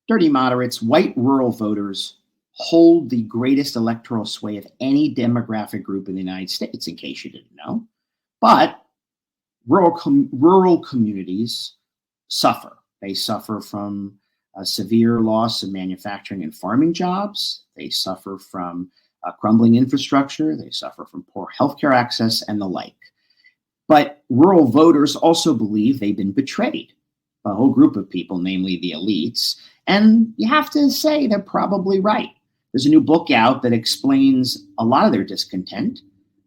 dirty moderates, white rural voters hold the greatest electoral sway of any demographic group in the United States, in case you didn't know. But rural communities suffer. They suffer from a severe loss of manufacturing and farming jobs. They suffer from crumbling infrastructure. They suffer from poor healthcare access and the like. But rural voters also believe they've been betrayed by a whole group of people, namely the elites. And you have to say they're probably right. There's a new book out that explains a lot of their discontent.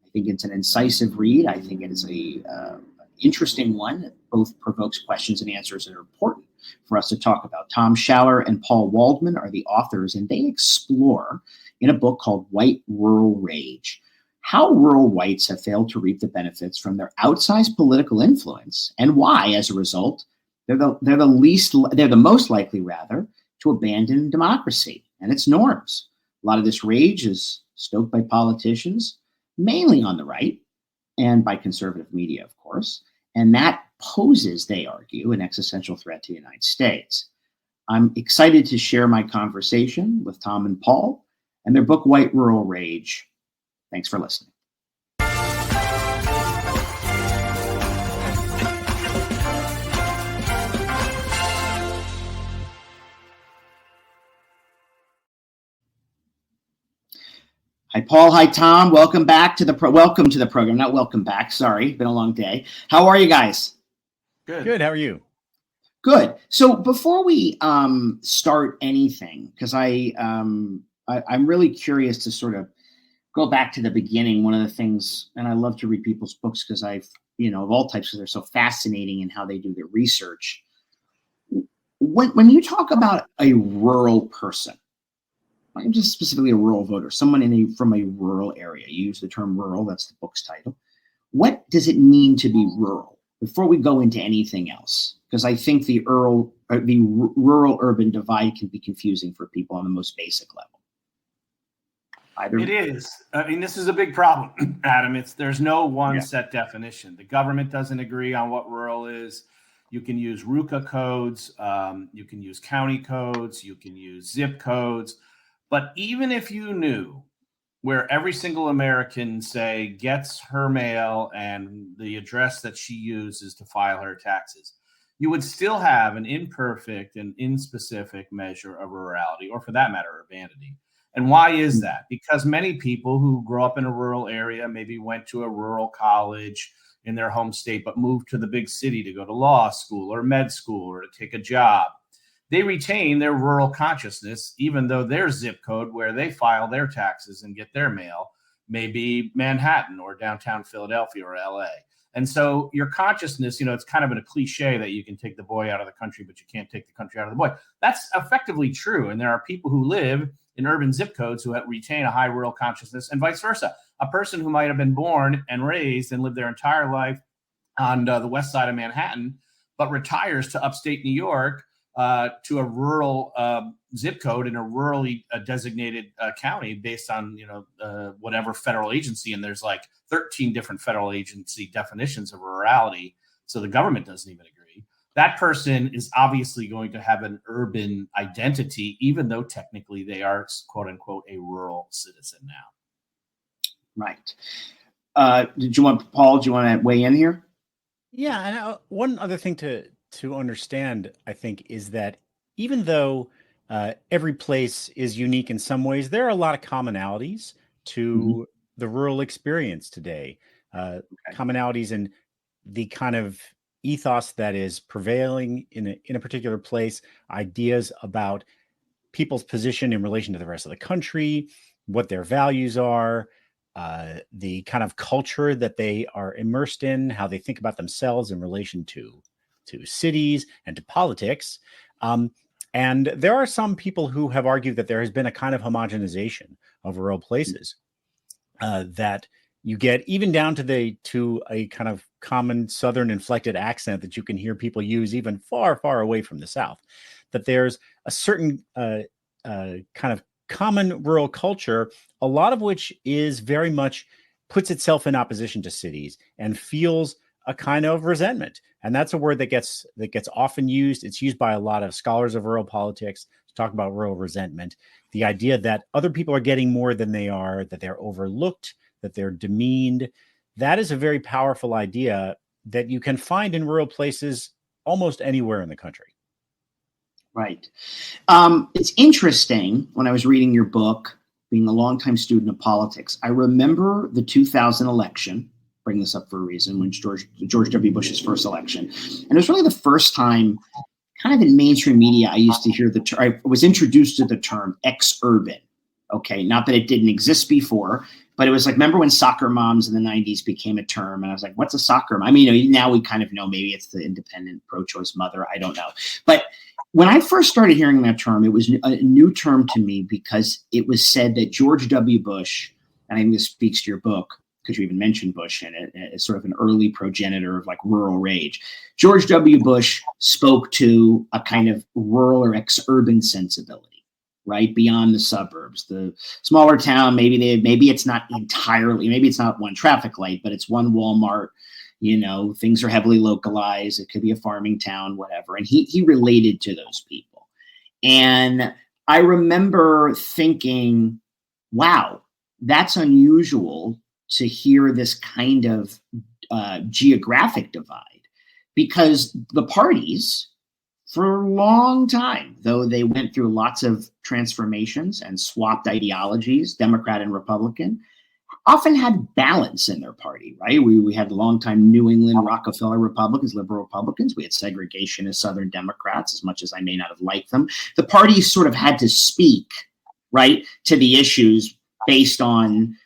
I think it's an incisive read. I think it is a interesting one that both provokes questions and answers that are important for us to talk about. Tom Schaller and Paul Waldman are the authors, and they explore in a book called White Rural Rage how rural whites have failed to reap the benefits from their outsized political influence and why, as a result, they're the most likely rather to abandon democracy and its norms. A lot of this rage is stoked by politicians, mainly on the right, and by conservative media, of course. And that poses, they argue, an existential threat to the United States. I'm excited to share my conversation with Tom and Paul and their book, White Rural Rage. Thanks for listening. Hi, Paul. Hi, Tom. Welcome back to the welcome to the program. Not welcome back. Sorry, been a long day. How are you guys? Good. How are you? Good. So before we start anything, because I'm really curious to sort of go back to the beginning. One of the things, and I love to read people's books because of all types, because they're so fascinating in how they do their research. When you talk about a rural person, just specifically a rural voter, someone from a rural area, you use the term rural, that's the book's title. What does it mean to be rural before we go into anything else? Because I think the rural-urban divide can be confusing for people on the most basic level. It is. I mean, this is a big problem, Adam. There's no one set definition. The government doesn't agree on what rural is. You can use RUCA codes. You can use county codes. You can use zip codes. But even if you knew where every single American, say, gets her mail and the address that she uses to file her taxes, you would still have an imperfect and inspecific measure of rurality, or for that matter, urbanity. And why is that? Because many people who grow up in a rural area maybe went to a rural college in their home state, but moved to the big city to go to law school or med school or to take a job. They retain their rural consciousness, even though their zip code where they file their taxes and get their mail may be Manhattan or downtown Philadelphia or LA. And so your consciousness, it's kind of a cliche that you can take the boy out of the country, but you can't take the country out of the boy. That's effectively true. And there are people who live in urban zip codes who retain a high rural consciousness, and vice versa. A person who might have been born and raised and lived their entire life on the west side of Manhattan, but retires to upstate New York, to a rural zip code in a rurally designated county based on whatever federal agency, and there's like 13 different federal agency definitions of rurality, so the government doesn't even agree. That person is obviously going to have an urban identity, even though technically they are, quote unquote, a rural citizen now. Right. Paul, do you want to weigh in here? Yeah, and one other thing to understand, I think, is that even though every place is unique in some ways, there are a lot of commonalities to the rural experience today. Commonalities in the kind of ethos that is prevailing in a particular place, ideas about people's position in relation to the rest of the country, what their values are, the kind of culture that they are immersed in, how they think about themselves in relation to cities and to politics. And there are some people who have argued that there has been a kind of homogenization of rural places that you get even down to a kind of common Southern inflected accent that you can hear people use even far, far away from the South, that there's a certain kind of common rural culture, a lot of which is very much puts itself in opposition to cities and feels a kind of resentment. And that's a word that gets often used. It's used by a lot of scholars of rural politics, talk about rural resentment, the idea that other people are getting more than they are, that they're overlooked, that they're demeaned. That is a very powerful idea that you can find in rural places almost anywhere in the country. Right. It's interesting, when I was reading your book, being a longtime student of politics, I remember the 2000 election, bring this up for a reason, when George W. Bush's first election. And it was really the first time, kind of in mainstream media, I used to hear I was introduced to the term ex-urban. Okay, not that it didn't exist before, but it was like, remember when soccer moms in the 90s became a term? And I was like, what's a soccer mom? I mean, now we kind of know, maybe it's the independent pro-choice mother. I don't know. But when I first started hearing that term, it was a new term to me, because it was said that George W. Bush, and I think this speaks to your book, because you even mentioned Bush in it, as sort of an early progenitor of like rural rage. George W. Bush spoke to a kind of rural or ex-urban sensibility, right? Beyond the suburbs, the smaller town, maybe it's not entirely, maybe it's not one traffic light, but it's one Walmart. Things are heavily localized. It could be a farming town, whatever. And he related to those people. And I remember thinking, wow, that's unusual to hear this kind of geographic divide, because the parties, for a long time, though they went through lots of transformations and swapped ideologies, Democrat and Republican, often had balance in their party, right? We had longtime New England Rockefeller Republicans, liberal Republicans. We had segregationist Southern Democrats, as much as I may not have liked them. The parties sort of had to speak, right, to the issues based on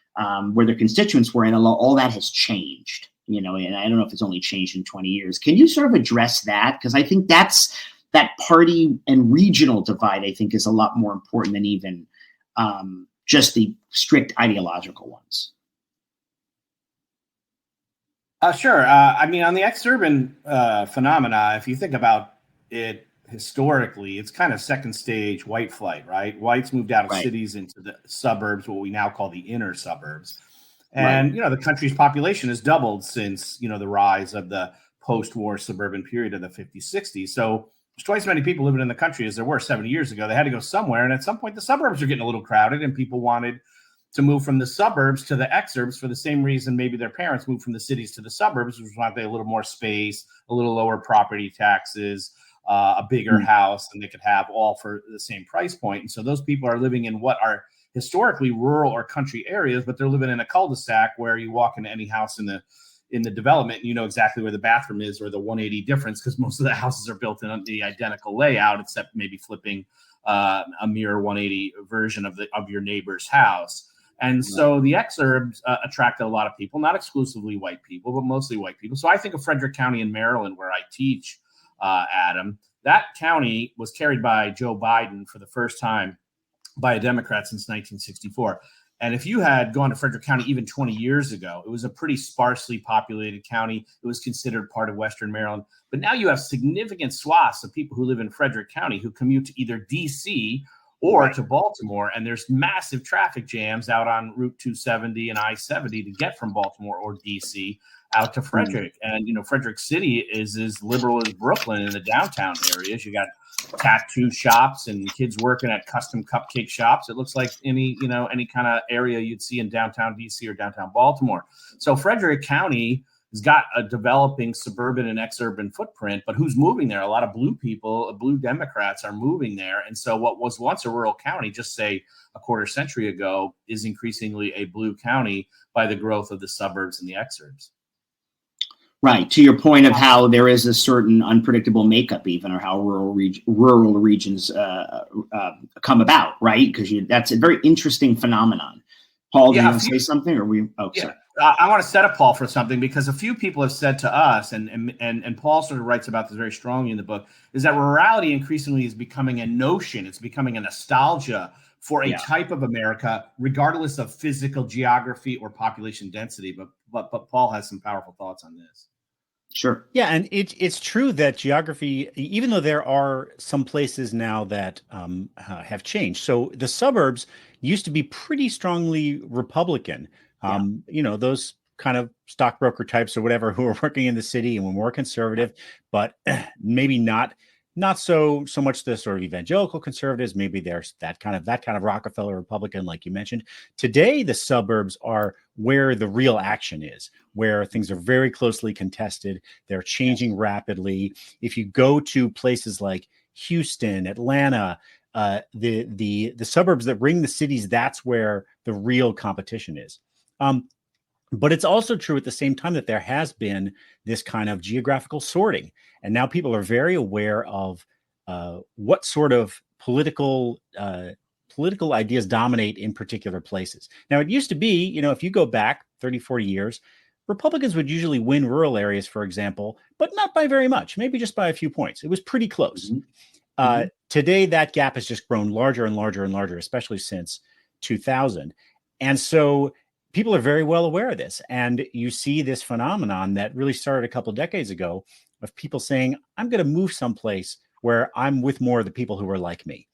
where their constituents were, and all that has changed, and I don't know if it's only changed in 20 years. Can you sort of address that? Because I think that party and regional divide, I think, is a lot more important than even just the strict ideological ones. Sure. I mean, on the ex-urban phenomena, if you think about it historically, it's kind of second stage white flight, right? Whites moved out of cities into the suburbs, what we now call the inner suburbs. And, the country's population has doubled since, the rise of the post-war suburban period of the 50s, 60s. So there's twice as many people living in the country as there were 70 years ago. They had to go somewhere. And at some point, the suburbs are getting a little crowded, and people wanted to move from the suburbs to the exurbs for the same reason maybe their parents moved from the cities to the suburbs, which was a little more space, a little lower property taxes, a bigger house than they could have, all for the same price point. And so those people are living in what are historically rural or country areas, but they're living in a cul-de-sac where you walk into any house in the development, and you know exactly where the bathroom is, or the 180 difference, because most of the houses are built in the identical layout, except maybe flipping a mirror 180 version of your neighbor's house. And so the exurbs attracted a lot of people, not exclusively white people, but mostly white people. So I think of Frederick County in Maryland, where I teach, Adam. That county was carried by Joe Biden for the first time by a Democrat since 1964. And if you had gone to Frederick County even 20 years ago, it was a pretty sparsely populated county. It was considered part of Western Maryland. But now you have significant swaths of people who live in Frederick County who commute to either D.C. or to Baltimore, and there's massive traffic jams out on Route 270 and I-70 to get from Baltimore or D.C. out to Frederick. And, Frederick City is as liberal as Brooklyn in the downtown areas. You got tattoo shops and kids working at custom cupcake shops. It looks like any kind of area you'd see in downtown D.C. or downtown Baltimore. So Frederick County has got a developing suburban and ex-urban footprint, but who's moving there? A lot of blue people, blue Democrats are moving there. And so what was once a rural county, just say a quarter century ago, is increasingly a blue county by the growth of the suburbs and the exurbs. Right. To your point of how there is a certain unpredictable makeup, even, or how rural regions come about, right? Because that's a very interesting phenomenon. Paul, do you want to say something? Or we? Oh, sorry. I want to set up Paul for something, because a few people have said to us, and Paul sort of writes about this very strongly in the book, is that rurality increasingly is becoming a notion. It's becoming a nostalgia for a type of America, regardless of physical geography or population density. But Paul has some powerful thoughts on this. Sure. Yeah, and it's true that geography, even though there are some places now that have changed. So the suburbs used to be pretty strongly Republican. Those kind of stockbroker types or whatever who are working in the city and were more conservative, but maybe not not so much the sort of evangelical conservatives. Maybe there's that kind of Rockefeller Republican, like you mentioned. Today, the suburbs are where the real action is, where things are very closely contested. They're changing rapidly. If you go to places like Houston, Atlanta, the suburbs that ring the cities, that's where the real competition is. But it's also true at the same time that there has been this kind of geographical sorting. And now people are very aware of what sort of political ideas dominate in particular places. Now, it used to be, if you go back 30, 40 years, Republicans would usually win rural areas, for example, but not by very much, maybe just by a few points. It was pretty close. Today, that gap has just grown larger and larger and larger, especially since 2000. And so people are very well aware of this. And you see this phenomenon that really started a couple of decades ago of people saying, I'm going to move someplace where I'm with more of the people who are like me.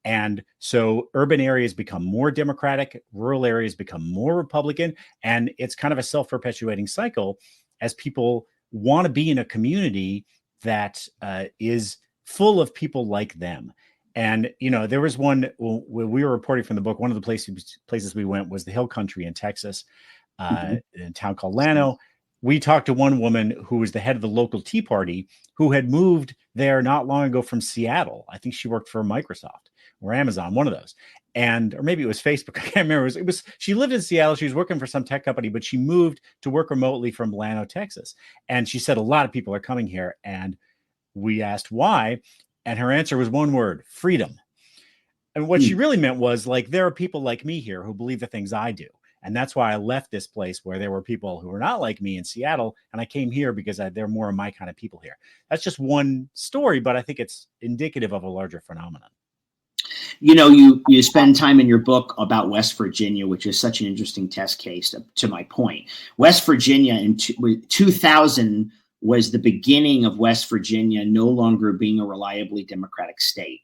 And so urban areas become more Democratic, rural areas become more Republican. And it's kind of a self-perpetuating cycle as people want to be in a community that is full of people like them. And, there was one when we were reporting from the book, one of the places we went was the Hill Country in Texas, in a town called Llano. We talked to one woman who was the head of the local Tea Party who had moved there not long ago from Seattle. I think she worked for Microsoft or Amazon, one of those. Or maybe it was Facebook. I can't remember. She lived in Seattle. She was working for some tech company, but she moved to work remotely from Llano, Texas. And she said a lot of people are coming here. And we asked why. And her answer was one word: freedom. And what she really meant was, like, there are people like me here who believe the things I do. And that's why I left this place where there were people who were not like me in Seattle. And I came here because there are more of my kind of people here. That's just one story, but I think it's indicative of a larger phenomenon. You spend time in your book about West Virginia, which is such an interesting test case to my point. West Virginia in 2000 was the beginning of West Virginia no longer being a reliably Democratic state.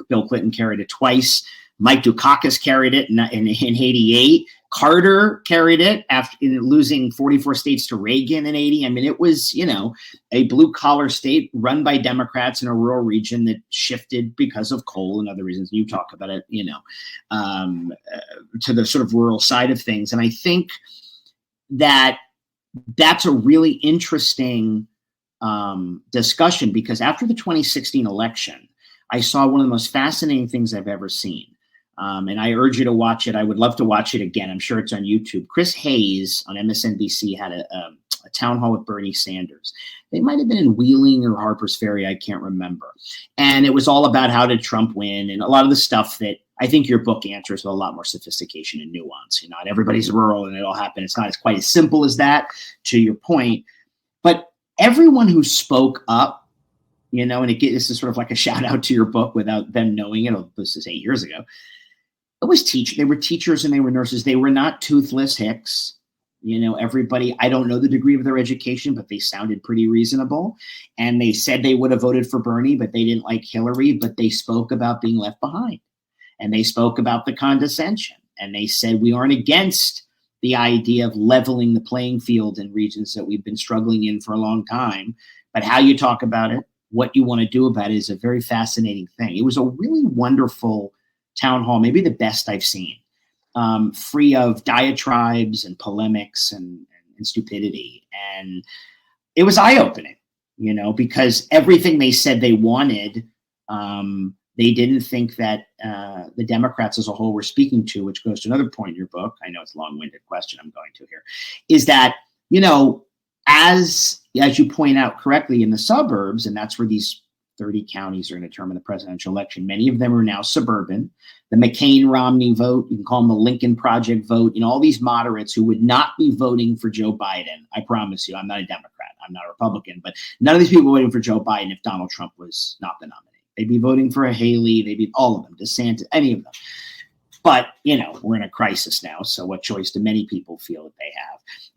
Bill Clinton carried it twice. Mike Dukakis carried it in 88. Carter carried it after losing 44 states to Reagan in 80. I mean, it was, a blue collar state run by Democrats in a rural region that shifted because of coal and other reasons. You talk about it, to the sort of rural side of things. And I think that's a really interesting discussion, because after the 2016 election, I saw one of the most fascinating things I've ever seen. And I urge you to watch it. I would love to watch it again. I'm sure it's on YouTube. Chris Hayes on MSNBC had a town hall with Bernie Sanders. They might have been in Wheeling or Harper's Ferry. I can't remember. And it was all about how did Trump win, and a lot of the stuff that I think your book answers with a lot more sophistication and nuance. Not everybody's rural and it all happened. It's not quite as simple as that, to your point. But everyone who spoke up, and this is sort of like a shout out to your book without them knowing it. This is 8 years ago. It was they were teachers and they were nurses. They were not toothless hicks. Everybody, I don't know the degree of their education, but they sounded pretty reasonable. And they said they would have voted for Bernie, but they didn't like Hillary, but they spoke about being left behind. And they spoke about the condescension. And they said, we aren't against the idea of leveling the playing field in regions that we've been struggling in for a long time. But how you talk about it, what you want to do about it, is a very fascinating thing. It was a really wonderful town hall, maybe the best I've seen, free of diatribes and polemics and stupidity. And it was eye-opening, because everything they said they wanted, they didn't think that the Democrats as a whole were speaking to, which goes to another point in your book. I know it's a long-winded question I'm going to here, is that, as you point out correctly, in the suburbs, and that's where these 30 counties are going to determine the presidential election, many of them are now suburban. The McCain-Romney vote, you can call them the Lincoln Project vote, all these moderates who would not be voting for Joe Biden. I promise you, I'm not a Democrat, I'm not a Republican, but none of these people voting for Joe Biden if Donald Trump was not the nominee. They'd be voting for a Haley, they'd be all of them, DeSantis, any of them. But, we're in a crisis now, so what choice do many people feel that they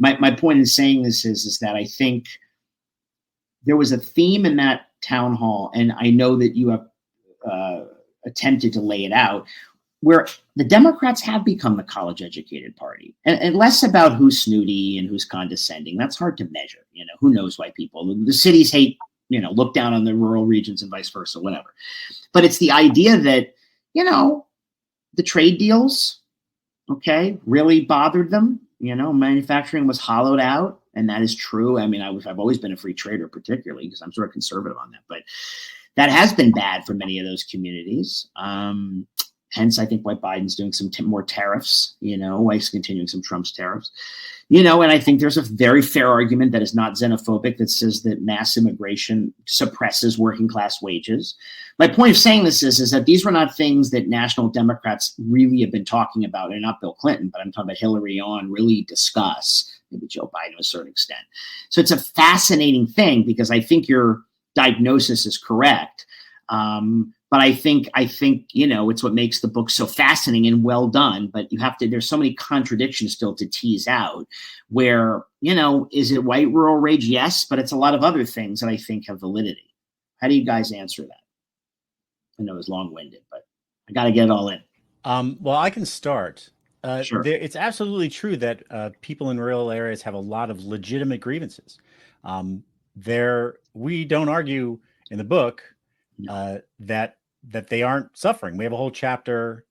have? My point in saying this is that I think there was a theme in that town hall, and I know that you have attempted to lay it out, where the Democrats have become the college-educated party, and less about who's snooty and who's condescending. That's hard to measure. Who knows why people, the cities hate look down on the rural regions and vice versa, whatever. But it's the idea that, the trade deals, okay, really bothered them. Manufacturing was hollowed out, and that is true. I mean, I've always been a free trader, particularly because I'm sort of conservative on that, but that has been bad for many of those communities. Hence, I think why Biden's doing some more tariffs, why he's continuing some Trump's tariffs, and I think there's a very fair argument that is not xenophobic that says that mass immigration suppresses working class wages. My point of saying this is that these were not things that national Democrats really have been talking about, and not Bill Clinton, but I'm talking about Hillary on really discuss, maybe Joe Biden to a certain extent. So it's a fascinating thing because I think your diagnosis is correct. But I think, it's what makes the book so fascinating and well done, but there's so many contradictions still to tease out where, is it white rural rage? Yes, but it's a lot of other things that I think have validity. How do you guys answer that? I know it's long-winded, but I got to get it all in. Well, I can start. Sure. It's absolutely true that people in rural areas have a lot of legitimate grievances. We don't argue in the book that they aren't suffering. We have a whole chapter.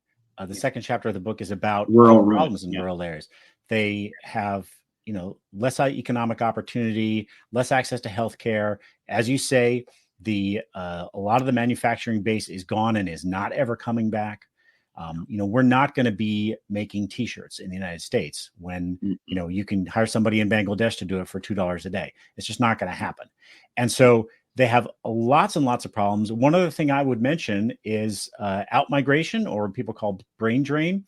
The second chapter of the book is about rural problems in rural areas. They have, less economic opportunity, less access to healthcare. As you say, a lot of the manufacturing base is gone and is not ever coming back. We're not going to be making T-shirts in the United States when, you can hire somebody in Bangladesh to do it for $2 a day. It's just not going to happen. And so they have lots and lots of problems. One other thing I would mention is out-migration, or people call brain drain.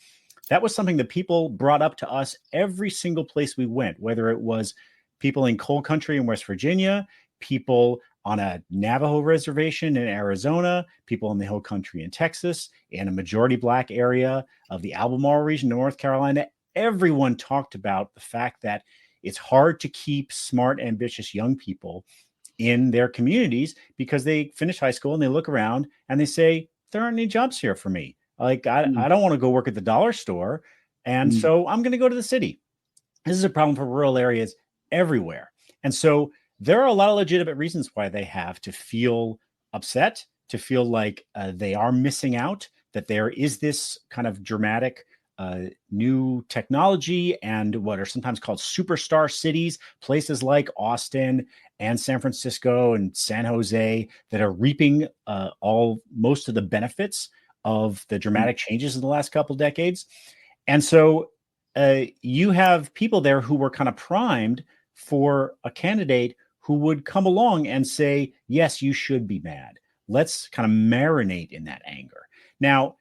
That was something that people brought up to us every single place we went, whether it was people in coal country in West Virginia, people on a Navajo reservation in Arizona, people in the hill country in Texas, in a majority Black area of the Albemarle region, North Carolina. Everyone talked about the fact that it's hard to keep smart, ambitious young people in their communities because they finish high school and they look around and they say, there aren't any jobs here for me. I don't want to go work at the dollar store. And so I'm going to go to the city. This is a problem for rural areas everywhere. And so there are a lot of legitimate reasons why they have to feel upset, to feel like they are missing out, that there is this kind of dramatic new technology and what are sometimes called superstar cities, places like Austin and San Francisco and San Jose that are reaping most of the benefits of the dramatic changes in the last couple of decades. And so you have people there who were kind of primed for a candidate who would come along and say, yes, you should be mad. Let's kind of marinate in that anger. Now,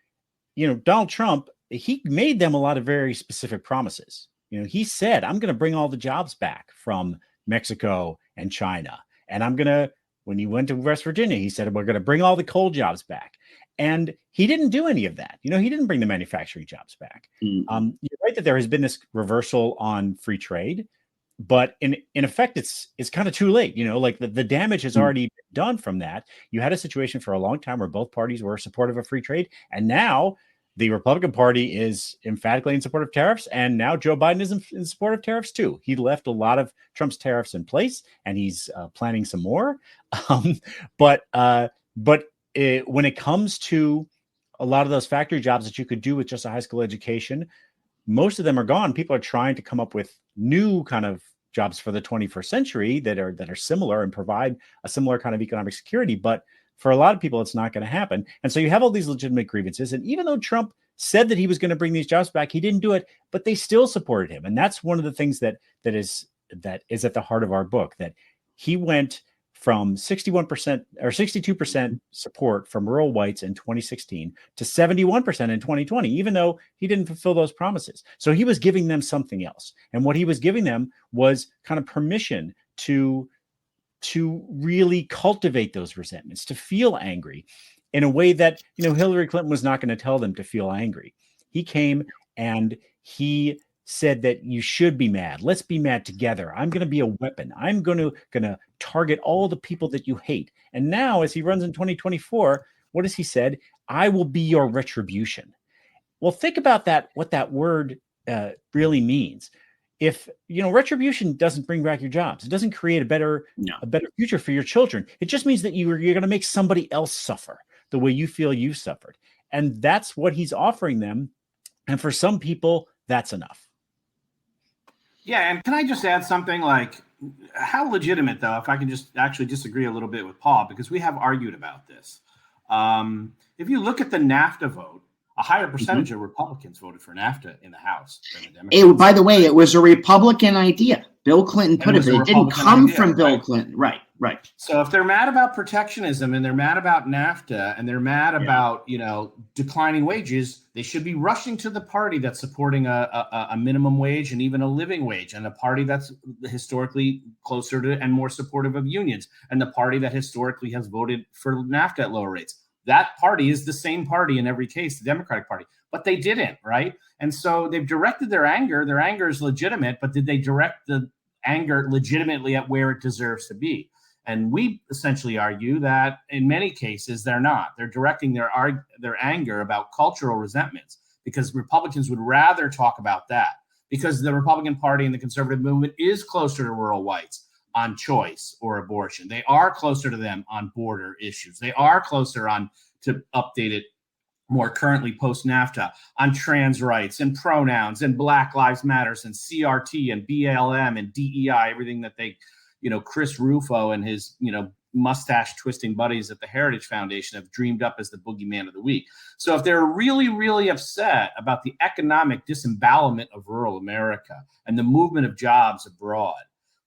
Donald Trump, he made them a lot of very specific promises. He said, I'm going to bring all the jobs back from Mexico and China. And when he went to West Virginia, he said, we're going to bring all the coal jobs back. And he didn't do any of that. He didn't bring the manufacturing jobs back. You're right that there has been this reversal on free trade, but in effect, it's kind of too late. The damage has already been done from that. You had a situation for a long time where both parties were supportive of free trade. And now the Republican Party is emphatically in support of tariffs. And now Joe Biden is in support of tariffs too. He left a lot of Trump's tariffs in place and he's planning some more. But when it comes to a lot of those factory jobs that you could do with just a high school education, most of them are gone. People are trying to come up with new kind of jobs for the 21st century that are similar and provide a similar kind of economic security. But for a lot of people, it's not going to happen. And so you have all these legitimate grievances. And even though Trump said that he was going to bring these jobs back, he didn't do it, but they still supported him. And that's one of the things that is at the heart of our book, that he went from 61% or 62% support from rural whites in 2016 to 71% in 2020, even though he didn't fulfill those promises. So he was giving them something else. And what he was giving them was kind of permission to really cultivate those resentments, to feel angry in a way that, Hillary Clinton was not going to tell them to feel angry. He came and he said that you should be mad. Let's be mad together. I'm going to be a weapon. I'm going to target all the people that you hate. And now as he runs in 2024, what has he said? I will be your retribution. Well, think about that, what that word really means. if retribution doesn't bring back your jobs, it doesn't create a better future for your children. It just means that you're going to make somebody else suffer the way you feel you suffered. And that's what he's offering them. And for some people, that's enough. Yeah. And can I just add something, like, how legitimate, though, if I can just actually disagree a little bit with Paul, because we have argued about this. If you look at the NAFTA vote, a higher percentage of Republicans voted for NAFTA in the House than the Democrats. By the way, it was a Republican idea. Bill Clinton put it. It didn't come from Bill Clinton. Right. So if they're mad about protectionism and they're mad about NAFTA and they're mad about, declining wages, they should be rushing to the party that's supporting a minimum wage and even a living wage, and a party that's historically closer to and more supportive of unions, and the party that historically has voted for NAFTA at lower rates. That party is the same party in every case, the Democratic Party, but they didn't, right? And so they've directed their anger. Their anger is legitimate, but did they direct the anger legitimately at where it deserves to be? And we essentially argue that in many cases, they're not. They're directing their anger about cultural resentments, because Republicans would rather talk about that, because the Republican Party and the conservative movement is closer to rural whites on choice or abortion. They are closer to them on border issues. They are closer on, to update it more currently post-NAFTA, on trans rights and pronouns and Black Lives Matters and CRT and BLM and DEI, everything that they, Chris Rufo and his, mustache twisting buddies at the Heritage Foundation have dreamed up as the boogeyman of the week. So if they're really, really upset about the economic disembowelment of rural America and the movement of jobs abroad,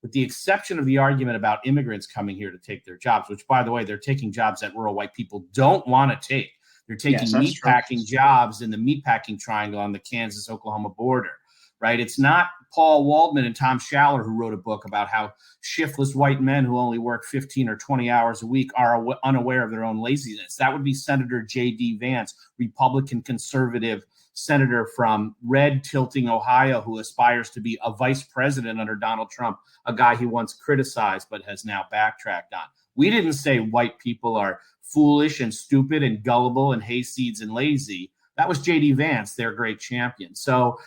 with the exception of the argument about immigrants coming here to take their jobs, which, by the way, they're taking jobs that rural white people don't want to take. They're taking meatpacking jobs in the meatpacking triangle on the Kansas-Oklahoma border, right? It's not Paul Waldman and Tom Schaller who wrote a book about how shiftless white men who only work 15 or 20 hours a week are unaware of their own laziness. That would be Senator J.D. Vance, Republican conservative senator from red-tilting Ohio, who aspires to be a vice president under Donald Trump, a guy he once criticized but has now backtracked on. We didn't say white people are foolish and stupid and gullible and hayseeds and lazy. That was J.D. Vance, their great champion. So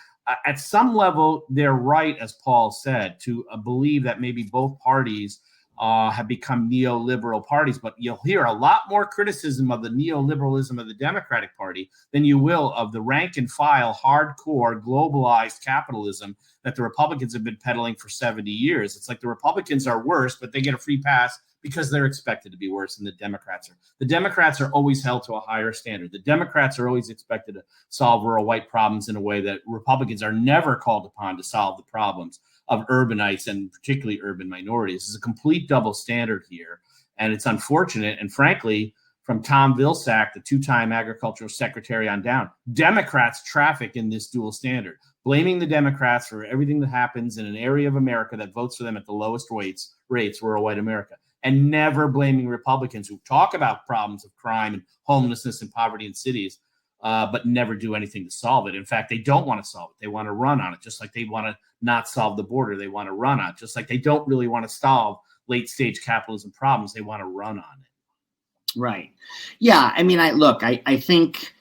at some level, they're right, as Paul said, to believe that maybe both parties have become neoliberal parties, but you'll hear a lot more criticism of the neoliberalism of the Democratic Party than you will of the rank and file, hardcore, globalized capitalism that the Republicans have been peddling for 70 years. It's like the Republicans are worse, but they get a free pass because they're expected to be worse than the Democrats are. The Democrats are always held to a higher standard. The Democrats are always expected to solve rural white problems in a way that Republicans are never called upon to solve the problems of urbanites and particularly urban minorities. It's a complete double standard here, and it's unfortunate. And frankly, from Tom Vilsack, the two-time agricultural secretary on down, Democrats traffic in this dual standard, blaming the Democrats for everything that happens in an area of America that votes for them at the lowest rates, rural white America, and never blaming Republicans who talk about problems of crime and homelessness and poverty in cities, but never do anything to solve it. In fact, they don't want to solve it. They want to run on it, just like they want to not solve the border. They want to run on it, just like they don't really want to solve late-stage capitalism problems. They want to run on it. Right. Yeah. I mean, I think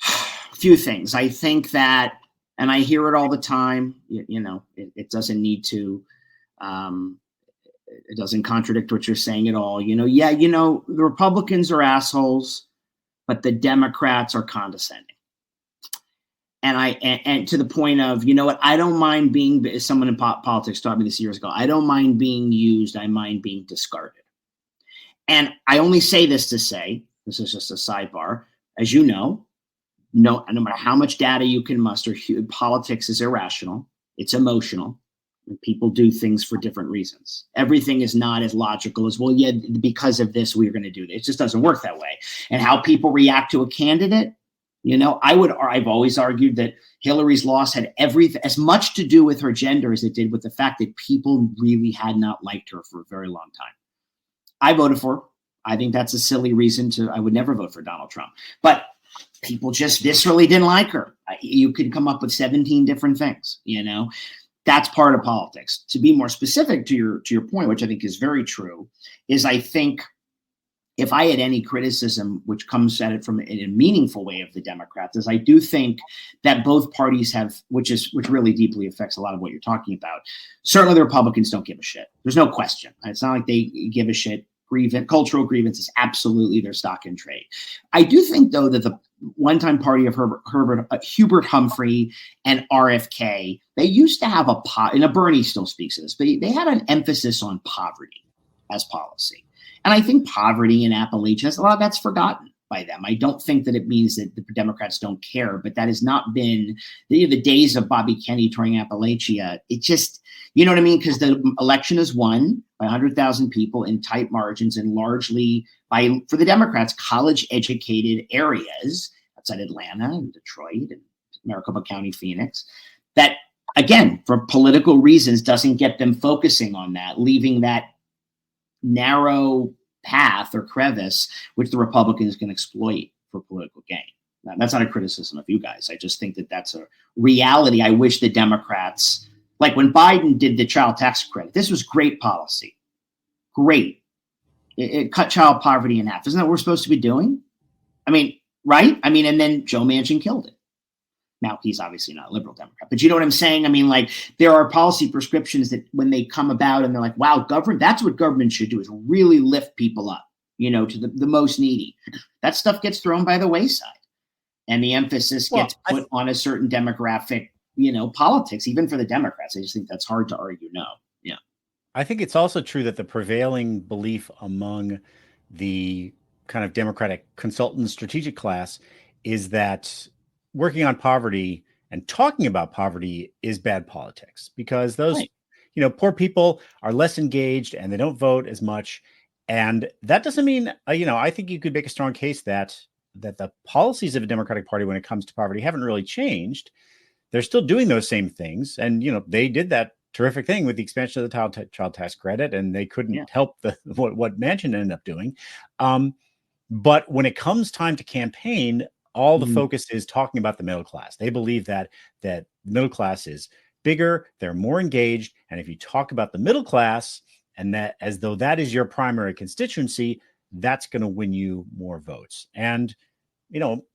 a few things. I think that, and I hear it all the time, it doesn't need to, it doesn't contradict what you're saying at all. The Republicans are assholes, but the Democrats are condescending. And to the point of, I don't mind being, as someone in politics taught me this years ago, I don't mind being used. I mind being discarded. And I only say this to say, this is just a sidebar, as you know, no matter how much data you can muster, politics is irrational. It's emotional. And people do things for different reasons. Everything is not as logical as, well, yeah, because of this, we're going to do this. It just doesn't work that way. And how people react to a candidate, I've always argued that Hillary's loss had as much to do with her gender as it did with the fact that people really had not liked her for a very long time. I voted for her. I think that's a silly reason I would never vote for Donald Trump. But people just viscerally didn't like her. You could come up with 17 different things, That's part of politics. To be more specific to your point, which I think is very true, is I think if I had any criticism, which comes at it from in a meaningful way of the Democrats, is I do think that both parties have, which really deeply affects a lot of what you're talking about. Certainly the Republicans don't give a shit. There's no question. It's not like they give a shit. Cultural grievances, absolutely their stock in trade. I do think, though, that the one-time party of Hubert Humphrey and RFK, they used to have and Bernie still speaks of this, but they had an emphasis on poverty as policy. And I think poverty in Appalachia, a lot of that's forgotten by them. I don't think that it means that the Democrats don't care, but that has not been the days of Bobby Kennedy touring Appalachia. It just, you know what I mean? Because the election is won by 100,000 people in tight margins and largely for the Democrats, college-educated areas outside Atlanta and Detroit and Maricopa County, Phoenix, that, again, for political reasons, doesn't get them focusing on that, leaving that narrow path or crevice, which the Republicans can exploit for political gain. Now, that's not a criticism of you guys. I just think that that's a reality. I wish the Democrats, like when Biden did the child tax credit, this was great policy. Great. It cut child poverty in half. Isn't that what we're supposed to be doing? I mean, right? I mean, and then Joe Manchin killed it. Now, he's obviously not a liberal Democrat, but you know what I'm saying? I mean, like, there are policy prescriptions that when they come about and they're like, wow, that's what government should do, is really lift people up, to the most needy. That stuff gets thrown by the wayside. And the emphasis gets put on a certain demographic, politics, even for the Democrats. I just think that's hard to argue no. Yeah. I think it's also true that the prevailing belief among the kind of Democratic consultant strategic class is that working on poverty and talking about poverty is bad politics, because those, right, poor people are less engaged and they don't vote as much. And that doesn't mean, I think you could make a strong case that the policies of the Democratic Party when it comes to poverty haven't really changed. They're still doing those same things. And, they did that terrific thing with the expansion of the child tax credit, and they couldn't help what Manchin ended up doing. But when it comes time to campaign, all the focus is talking about the middle class. They believe that middle class is bigger, they're more engaged. And if you talk about the middle class and that as though that is your primary constituency, that's going to win you more votes. And,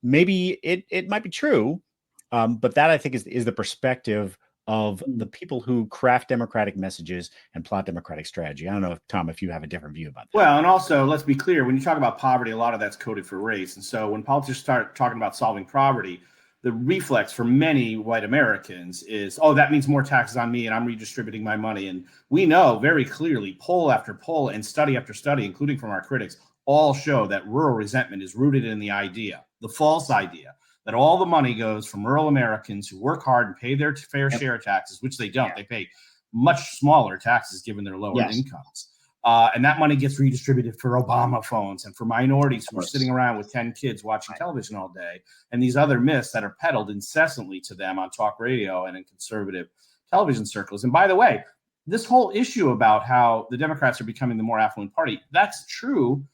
maybe it might be true, but that I think is the perspective of the people who craft democratic messages and plot democratic strategy. I don't know, Tom, if you have a different view about that. Well, and also, let's be clear, when you talk about poverty, a lot of that's coded for race. And so when politicians start talking about solving poverty, the reflex for many white Americans is, oh, that means more taxes on me and I'm redistributing my money. And we know very clearly, poll after poll and study after study, including from our critics, all show that rural resentment is rooted in the idea, the false idea, that all the money goes from rural Americans who work hard and pay their fair share of taxes, which they don't. They pay much smaller taxes given their lower incomes. And that money gets redistributed for Obama phones and for minorities who are sitting around with 10 kids watching television all day, and these other myths that are peddled incessantly to them on talk radio and in conservative television circles. And by the way, this whole issue about how the Democrats are becoming the more affluent party, that's true.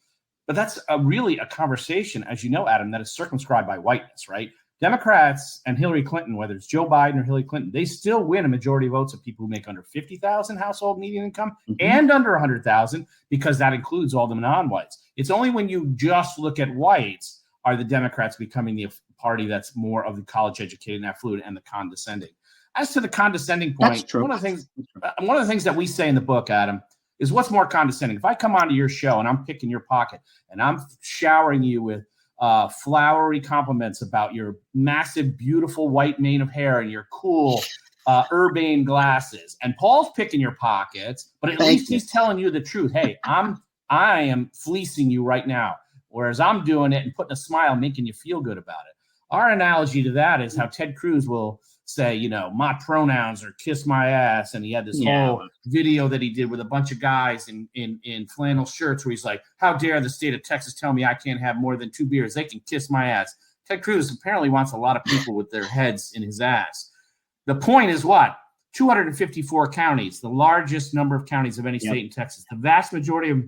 But that's really a conversation, as you know, Adam, that is circumscribed by whiteness, right? Democrats and Hillary Clinton, whether it's Joe Biden or Hillary Clinton, they still win a majority of votes of people who make under 50,000 household median income and under 100,000, because that includes all the non-whites. It's only when you just look at whites are the Democrats becoming the party that's more of the college-educated and affluent and the condescending. As to the condescending point, one of the things that we say in the book, Adam, is what's more condescending. If I come onto your show and I'm picking your pocket and I'm showering you with flowery compliments about your massive, beautiful white mane of hair and your cool urbane glasses, and Paul's picking your pockets, but at least he's telling you the truth. Hey, I am fleecing you right now, whereas I'm doing it and putting a smile, making you feel good about it. Our analogy to that is how Ted Cruz will say, my pronouns are kiss my ass. And he had this whole video that he did with a bunch of guys in flannel shirts where he's like, how dare the state of Texas tell me I can't have more than 2 beers? They can kiss my ass. Ted Cruz apparently wants a lot of people with their heads in his ass. The point is what? 254 counties, the largest number of counties of any state in Texas. The vast majority of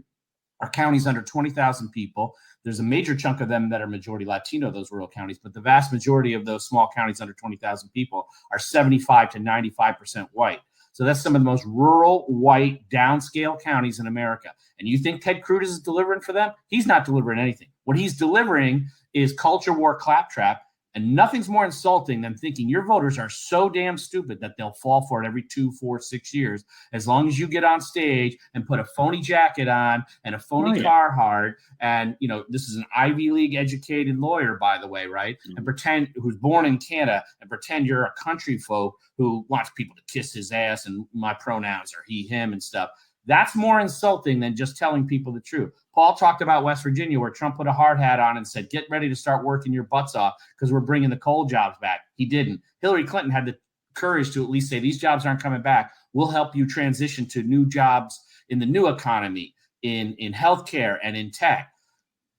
are counties under 20,000 people. There's a major chunk of them that are majority Latino, those rural counties, but the vast majority of those small counties under 20,000 people are 75 to 95% white. So that's some of the most rural, white, downscale counties in America. And you think Ted Cruz is delivering for them? He's not delivering anything. What he's delivering is culture war claptrap. And nothing's more insulting than thinking your voters are so damn stupid that they'll fall for it every 2, 4, 6 years. As long as you get on stage and put a phony jacket on and a phony Carhartt, and this is an Ivy League educated lawyer, by the way, right? Mm-hmm. And pretend who's born in Canada and pretend you're a country folk who wants people to kiss his ass and my pronouns are he, him and stuff. That's more insulting than just telling people the truth. Paul talked about West Virginia, where Trump put a hard hat on and said, get ready to start working your butts off because we're bringing the coal jobs back. He didn't. Hillary Clinton had the courage to at least say, these jobs aren't coming back. We'll help you transition to new jobs in the new economy, in healthcare and in tech.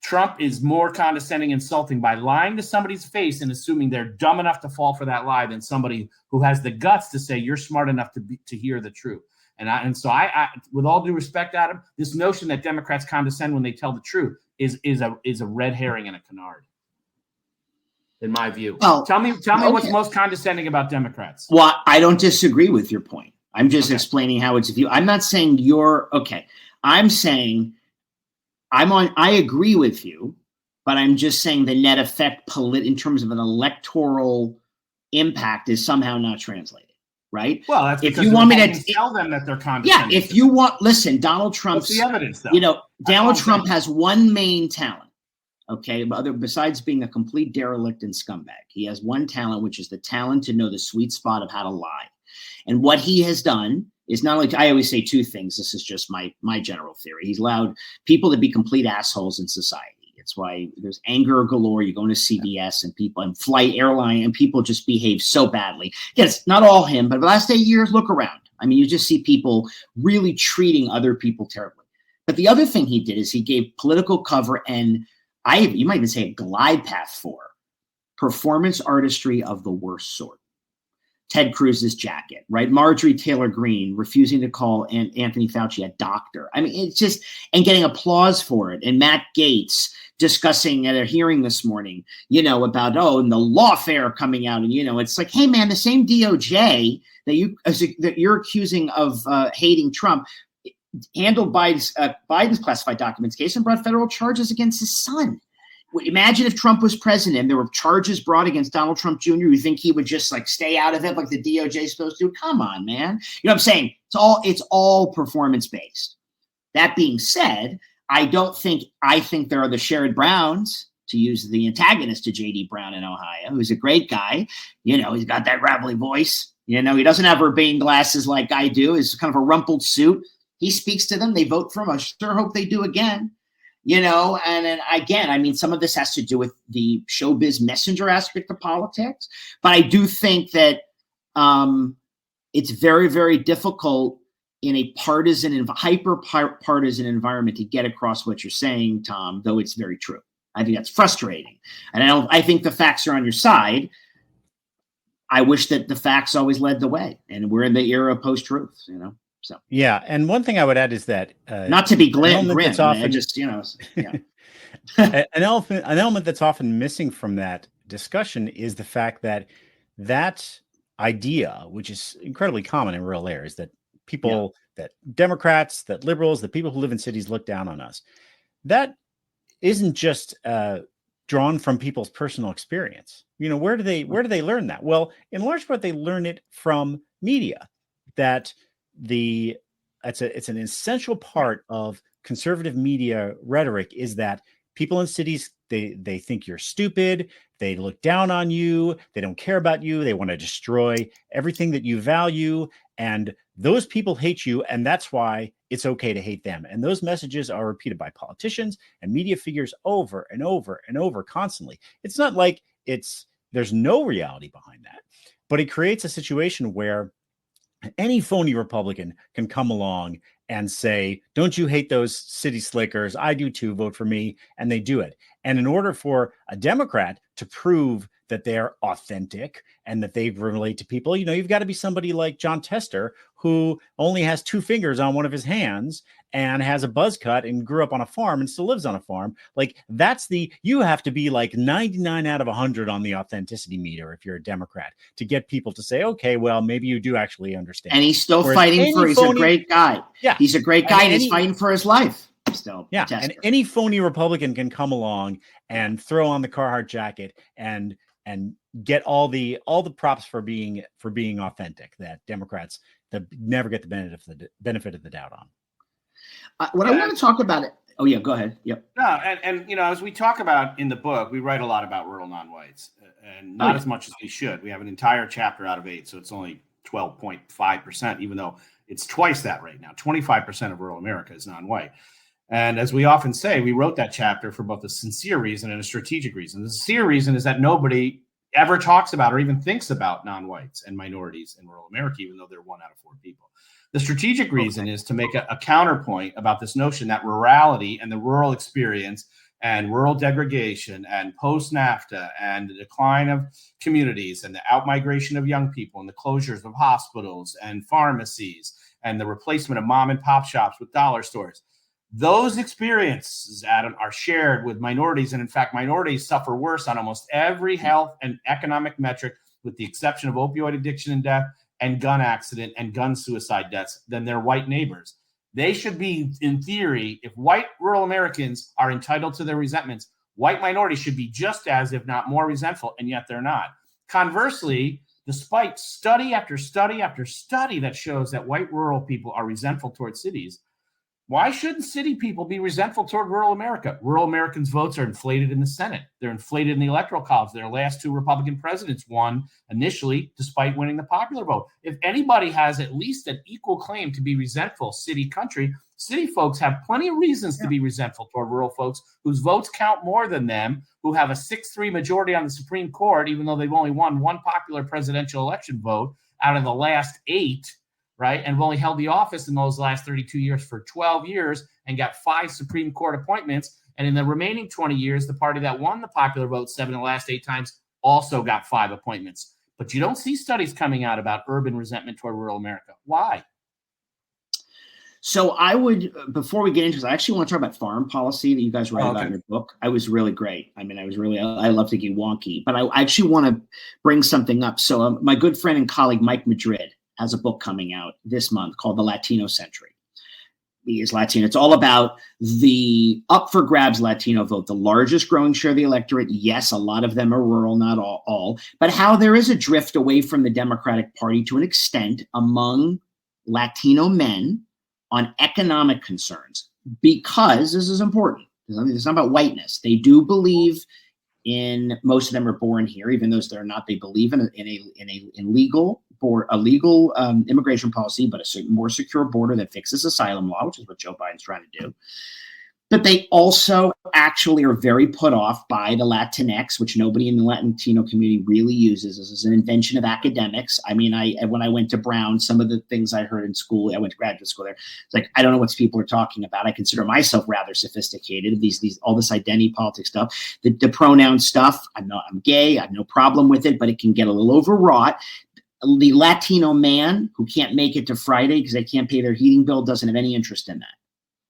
Trump is more condescending, insulting by lying to somebody's face and assuming they're dumb enough to fall for that lie than somebody who has the guts to say you're smart enough to hear the truth. And so I, with all due respect, Adam, this notion that Democrats condescend when they tell the truth is a red herring and a canard, in my view. Well, tell me what's most condescending about Democrats. Well, I don't disagree with your point. I'm just explaining how it's a view. I'm not saying you're okay. I'm saying I agree with you, but I'm just saying the net effect in terms of an electoral impact is somehow not translated. Right. Well, that's because if you want me to tell them that they're condescending. Yeah. If you want, listen, Donald Trump's the evidence, though. Donald Trump has one main talent. Okay. Besides being a complete derelict and scumbag, he has one talent, which is the talent to know the sweet spot of how to lie. And what he has done is not only, I always say two things. This is just my general theory. He's allowed people to be complete assholes in society. It's why there's anger galore. You go into CBS and people and flight airline and people just behave so badly. Yes, not all him, but the last 8 years, look around. I mean, you just see people really treating other people terribly. But the other thing he did is he gave political cover and you might even say a glide path for performance artistry of the worst sort. Ted Cruz's jacket, right? Marjorie Taylor Greene refusing to call Anthony Fauci a doctor. I mean, it's just, and getting applause for it. And Matt Gaetz discussing at a hearing this morning, about, and the lawfare coming out. And, it's like, hey, man, the same DOJ that you're accusing of hating Trump handled Biden's classified documents case and brought federal charges against his son. Imagine if Trump was president and there were charges brought against Donald Trump Jr. You think he would just stay out of it like the DOJ is supposed to? Come on, man. You know what I'm saying? It's all performance based. That being said, I think there are the Sherrod Browns, to use the antagonist to J.D. Brown in Ohio, who's a great guy. He's got that rattly voice. He doesn't have Urbane glasses like I do. It's kind of a rumpled suit. He speaks to them. They vote for him. I sure hope they do again. And then again, I mean, some of this has to do with the showbiz messenger aspect of politics. But I do think that it's very, very difficult in a partisan and hyper-partisan environment to get across what you're saying, Tom, though it's very true. I think that's frustrating. And I think the facts are on your side. I wish that the facts always led the way. And we're in the era of post-truth, So yeah, and one thing I would add is that not to be grim, often, just yeah. an element that's often missing from that discussion is the fact that idea, which is incredibly common in rural areas, that people, that Democrats, that liberals, that people who live in cities look down on us. That isn't just drawn from people's personal experience. Where do they learn that? Well, in large part, they learn it from media. That it's an essential part of conservative media rhetoric is that people in cities, they think you're stupid, they look down on you, they don't care about you, they want to destroy everything that you value, and those people hate you, and that's why it's okay to hate them. And those messages are repeated by politicians and media figures over and over and over constantly. It's not like there's no reality behind that, but it creates a situation where any phony Republican can come along and say, don't you hate those city slickers? I do too, vote for me. And they do it. And in order for a Democrat to prove that they're authentic and that they relate to people, you've got to be somebody like John Tester, who only has 2 fingers on one of his hands and has a buzz cut and grew up on a farm and still lives on a farm. Like, you have to be like 99 out of 100 on the authenticity meter if you're a Democrat to get people to say, okay, well, maybe you do actually understand. And he's still fighting he's a great guy. Yeah. He's a great guy and he's fighting for his life. Still. Yeah. And any phony Republican can come along and throw on the Carhartt jacket and get all the props for being authentic that Democrats never get the benefit of the doubt on. What I want to talk about it. Oh yeah, go ahead. Yep. No, and as we talk about in the book, we write a lot about rural non-whites, and not as much as we should. We have an entire chapter out of 8, so it's only 12.5%, even though it's twice that right now. 25% of rural America is non-white. And as we often say, we wrote that chapter for both a sincere reason and a strategic reason. The sincere reason is that nobody ever talks about or even thinks about non-whites and minorities in rural America, even though they're 1 out of 4 people. The strategic reason is to make a counterpoint about this notion that rurality and the rural experience and rural degradation and post-NAFTA and the decline of communities and the outmigration of young people and the closures of hospitals and pharmacies and the replacement of mom and pop shops with dollar stores. Those experiences, Adam, are shared with minorities. And in fact, minorities suffer worse on almost every health and economic metric, with the exception of opioid addiction and death and gun accident and gun suicide deaths, than their white neighbors. They should be, in theory, if white rural Americans are entitled to their resentments, white minorities should be just as, if not more, resentful, and yet they're not. Conversely, despite study after study after study that shows that white rural people are resentful towards cities, why shouldn't city people be resentful toward rural America? Rural Americans' votes are inflated in the Senate. They're inflated in the Electoral College. Their last 2 Republican presidents won initially despite winning the popular vote. If anybody has at least an equal claim to be resentful, city folks have plenty of reasons to be resentful toward rural folks whose votes count more than them, who have a 6-3 majority on the Supreme Court, even though they've only won 1 popular presidential election vote out of the last 8. Right, and have only held the office in those last 32 years for 12 years and got 5 Supreme Court appointments. And in the remaining 20 years, the party that won the popular vote 7 of the last 8 times also got 5 appointments. But you don't see studies coming out about urban resentment toward rural America. Why? So I would, before we get into this, I actually want to talk about foreign policy that you guys write about in your book. I was really great. I mean, I love to get wonky, but I actually want to bring something up. So my good friend and colleague, Mike Madrid, has a book coming out this month called The Latino Century. He is Latino. It's all about the up for grabs Latino vote, the largest growing share of the electorate. Yes, a lot of them are rural, not all, but how there is a drift away from the Democratic Party to an extent among Latino men on economic concerns, because this is important. It's not about whiteness. They do believe in, most of them are born here, even those that are not, they believe in a legal immigration policy, but a more secure border that fixes asylum law, which is what Joe Biden's trying to do. But they also actually are very put off by the Latinx, which nobody in the Latino community really uses. This is an invention of academics. I mean, when I went to Brown, some of the things I heard in school, I went to graduate school there. It's like, I don't know what people are talking about. I consider myself rather sophisticated. All this identity politics stuff, the pronoun stuff. I'm gay. I have no problem with it, but it can get a little overwrought. The Latino man who can't make it to Friday because they can't pay their heating bill doesn't have any interest in that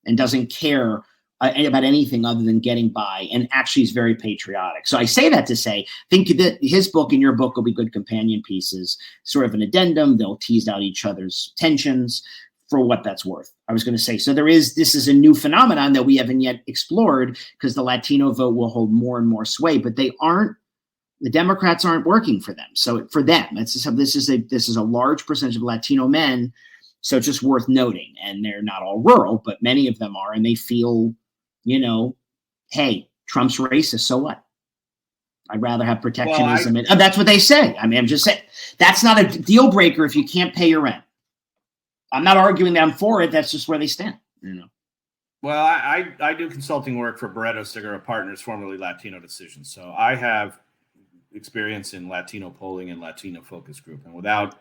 and doesn't care about anything other than getting by, and actually is very patriotic. So I say that to say, I think that his book and your book will be good companion pieces, sort of an addendum. They'll tease out each other's tensions for what that's worth. I was going to say, so this is a new phenomenon that we haven't yet explored, because the Latino vote will hold more and more sway, but the Democrats aren't working for them. So for them, this is a large percentage of Latino men. So it's just worth noting. And they're not all rural, but many of them are, and they feel, hey, Trump's racist, so what? I'd rather have protectionism. And that's what they say. I mean, I'm just saying, that's not a deal breaker if you can't pay your rent. I'm not arguing that I'm for it. That's just where they stand. Well, I do consulting work for Barreto Segura Partners, formerly Latino Decisions. So I have experience in Latino polling and Latino focus group. And without,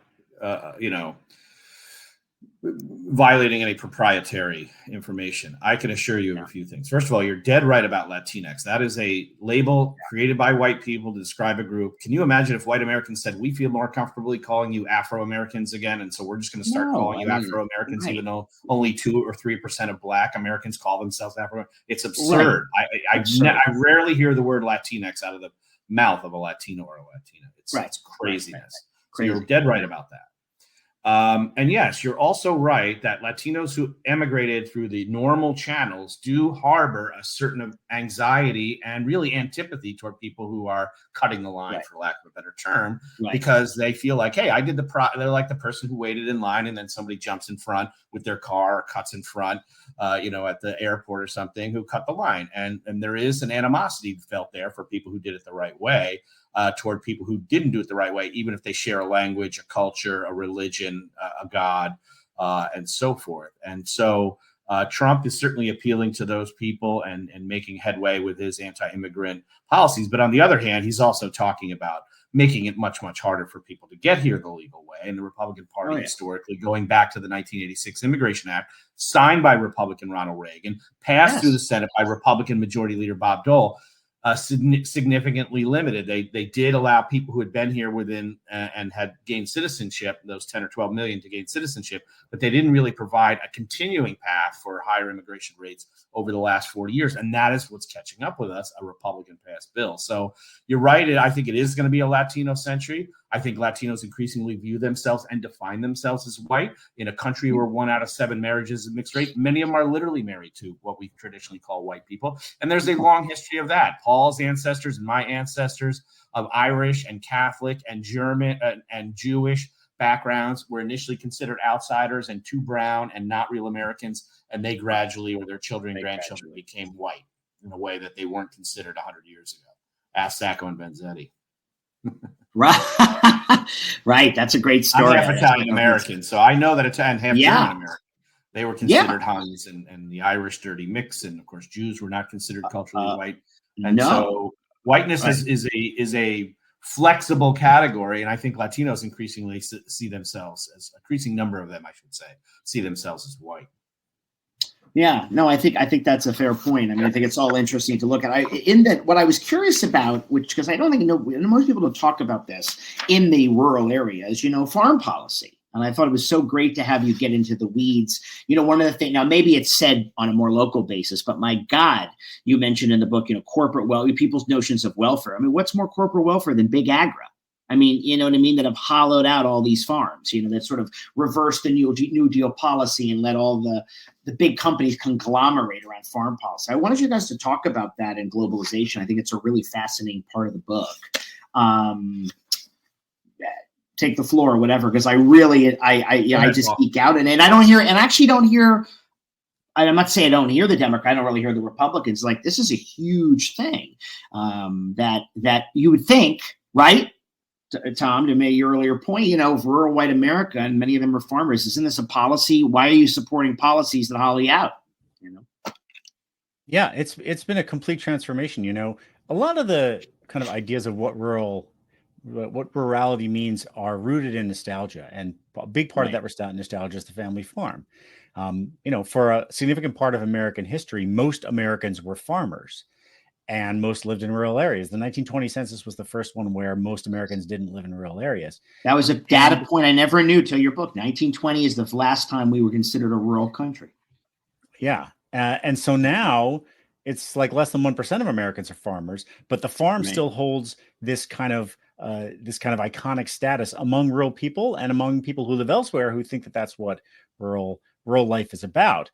violating any proprietary information. I can assure you of a few things. First of all, you're dead right about Latinx. That is a label created by white people to describe a group. Can you imagine if white Americans said, we feel more comfortably calling you Afro-Americans again, and so we're just going to start calling you Afro-Americans, even though only 2 or 3% of Black Americans call themselves Afro? It's absurd. Right. I rarely hear the word Latinx out of the mouth of a Latino or a Latina. It's craziness. Right. So you're dead right about that. And yes, you're also right that Latinos who emigrated through the normal channels do harbor a certain anxiety and really antipathy toward people who are cutting the line, for lack of a better term, because they feel like, hey, I did they're like the person who waited in line and then somebody jumps in front with their car or cuts in front, at the airport or something, who cut the line. And there is an animosity felt there for people who did it the right way. Toward people who didn't do it the right way, even if they share a language, a culture, a religion, a God, and so forth. And so Trump is certainly appealing to those people and making headway with his anti-immigrant policies. But on the other hand, he's also talking about making it much, much harder for people to get here the legal way. And the Republican Party historically, going back to the 1986 Immigration Act, signed by Republican Ronald Reagan, passed through the Senate by Republican Majority Leader Bob Dole, significantly limited. They did allow people who had been here within and had gained citizenship, those 10 or 12 million to gain citizenship, but they didn't really provide a continuing path for higher immigration rates over the last 40 years. And that is what's catching up with us, a Republican passed bill. So you're right. I think it is going to be a Latino century. I think Latinos increasingly view themselves and define themselves as white in a country where 1 out of 7 marriages is mixed race. Many of them are literally married to what we traditionally call white people. And there's a long history of that. Paul's ancestors and my ancestors of Irish and Catholic and German and Jewish backgrounds were initially considered outsiders and too brown and not real Americans. And they gradually, or their children and grandchildren, became white in a way that they weren't considered 100 years ago. Ask Sacco and Vanzetti. Right. That's a great story. I'm half Italian American, so I know that Italian, half German American. They were considered Huns and the Irish dirty mix, and of course Jews were not considered culturally white. And so whiteness is a flexible category, and I think Latinos increasingly see themselves as a increasing number of them, I should say, see themselves as white. Yeah, no, I think that's a fair point. I mean, I think it's all interesting to look at. What I was curious about, because I don't think most people don't talk about this in the rural areas, farm policy. And I thought it was so great to have you get into the weeds. One of the things, now maybe it's said on a more local basis, but my God, you mentioned in the book, corporate wealth, people's notions of welfare. I mean, what's more corporate welfare than big agri? I mean, you know what I mean? That have hollowed out all these farms, that sort of reversed the New Deal policy and let all the big companies conglomerate around farm policy. I wanted you guys to talk about that in globalization. I think it's a really fascinating part of the book. Take the floor or whatever, because I just geek out and I don't hear, and actually don't hear, I'm not saying I don't hear the Democrat, I don't really hear the Republicans. Like, this is a huge thing that you would think, right? Tom, to make your earlier point, rural white America, and many of them are farmers. Isn't this a policy? Why are you supporting policies that hollow you out? Yeah, it's been a complete transformation. A lot of the kind of ideas of what rurality means are rooted in nostalgia, and a big part of that nostalgia is the family farm. For a significant part of American history, most Americans were farmers. And most lived in rural areas. The 1920 census was the first one where most Americans didn't live in rural areas. That was a data point I never knew till your book. 1920 is the last time we were considered a rural country. Yeah. And so now it's like less than 1% of Americans are farmers, but the farm still holds this kind of iconic status among rural people and among people who live elsewhere who think that that's what rural life is about.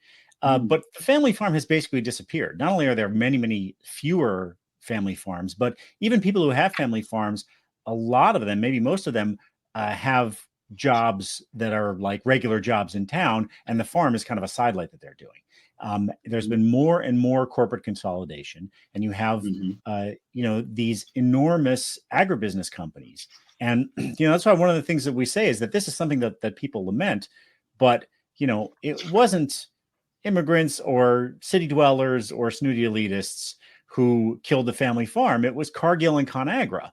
But the family farm has basically disappeared. Not only are there many, many fewer family farms, but even people who have family farms, a lot of them, maybe most of them, have jobs that are like regular jobs in town, and the farm is kind of a sidelight that they're doing. There's been more and more corporate consolidation, and you have, these enormous agribusiness companies. And, that's why one of the things that we say is that this is something that people lament, but, it wasn't immigrants or city dwellers or snooty elitists who killed the family farm. It was Cargill and ConAgra.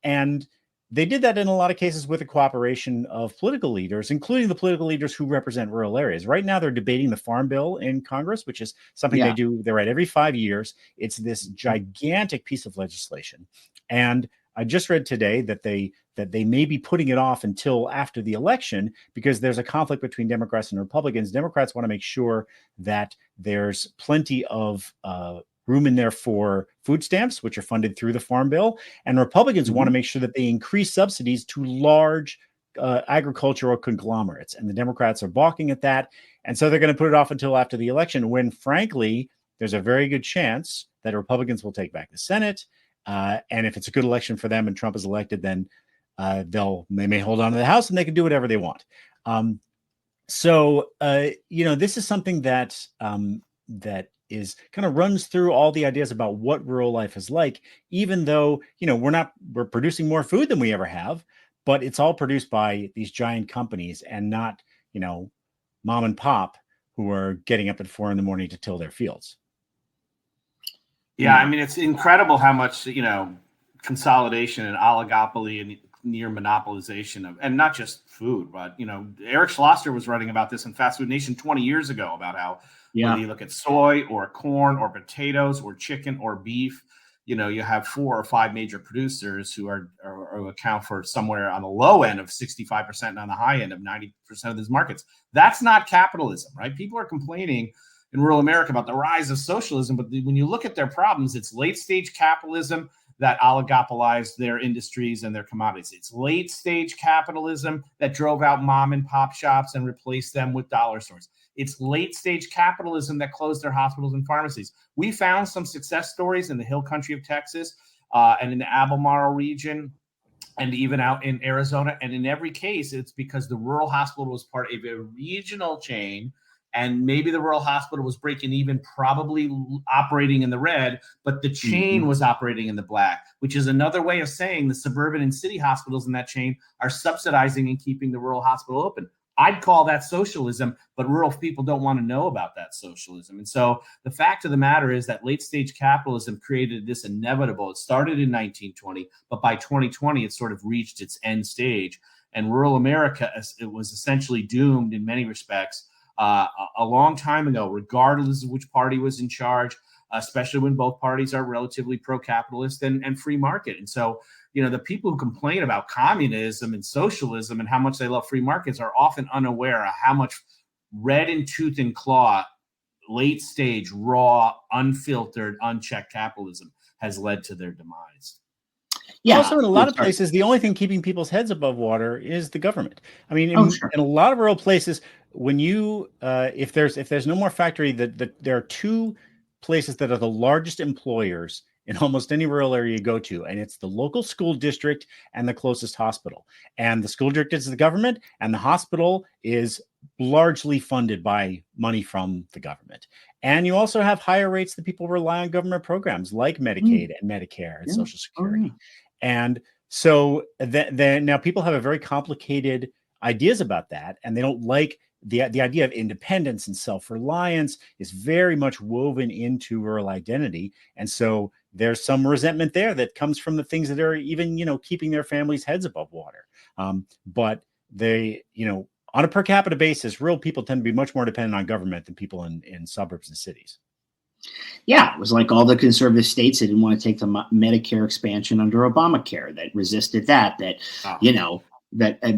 And they did that in a lot of cases with the cooperation of political leaders, including the political leaders who represent rural areas. Right now, they're debating the Farm Bill in Congress, which is something they do. They're at every 5 years. It's this gigantic piece of legislation. And I just read today that they may be putting it off until after the election because there's a conflict between Democrats and Republicans. Democrats want to make sure that there's plenty of room in there for food stamps, which are funded through the Farm Bill. And Republicans want to make sure that they increase subsidies to large agricultural conglomerates. And the Democrats are balking at that. And so they're going to put it off until after the election, when, frankly, there's a very good chance that Republicans will take back the Senate. And if it's a good election for them and Trump is elected, then they may hold on to the House and they can do whatever they want. So this is something that is kind of runs through all the ideas about what rural life is like, even though, we're producing more food than we ever have, but it's all produced by these giant companies and not, mom and pop who are getting up at 4 a.m. to till their fields. Yeah. I mean, it's incredible how much, consolidation and oligopoly and near monopolization of, and not just food, but, Eric Schlosser was writing about this in Fast Food Nation 20 years ago about how, whether you look at soy or corn or potatoes or chicken or beef, you have 4 or 5 major producers who account for somewhere on the low end of 65% and on the high end of 90% of these markets. That's not capitalism, right? People are complaining in rural America about the rise of socialism, but when you look at their problems, it's late stage capitalism that oligopolized their industries and their commodities. It's late stage capitalism that drove out mom and pop shops and replaced them with dollar stores. It's late stage capitalism that closed their hospitals and pharmacies. We found some success stories in the hill country of Texas and in the Albemarle region and even out in Arizona. And in every case, it's because the rural hospital was part of a regional chain. And maybe the rural hospital was breaking even, probably operating in the red, but the chain was operating in the black, which is another way of saying the suburban and city hospitals in that chain are subsidizing and keeping the rural hospital open. I'd call that socialism, but rural people don't want to know about that socialism. And so the fact of the matter is that late stage capitalism created this inevitable. It started in 1920, but by 2020, it sort of reached its end stage. And rural America, it was essentially doomed in many respects a long time ago, regardless of which party was in charge, especially when both parties are relatively pro-capitalist and free market. And so, the people who complain about communism and socialism and how much they love free markets are often unaware of how much red in tooth and claw, late stage, raw, unfiltered, unchecked capitalism has led to their demise. Yeah. Also, in a lot of places, the only thing keeping people's heads above water is the government. I mean, in a lot of rural places, when you if there's no more factory, that there are 2 places that are the largest employers in almost any rural area you go to, and it's the local school district and the closest hospital. And the school district is the government, and the hospital is largely funded by money from the government. And you also have higher rates that people rely on government programs like Medicaid and Medicare and Social Security. And so then now people have a very complicated ideas about that, and they don't like the idea of independence and self-reliance is very much woven into rural identity. And so there's some resentment there that comes from the things that are even, keeping their families' heads above water. But they, on a per capita basis, rural people tend to be much more dependent on government than people in suburbs and cities. Yeah, it was like all the conservative states that didn't want to take the Medicare expansion under Obamacare, that resisted that,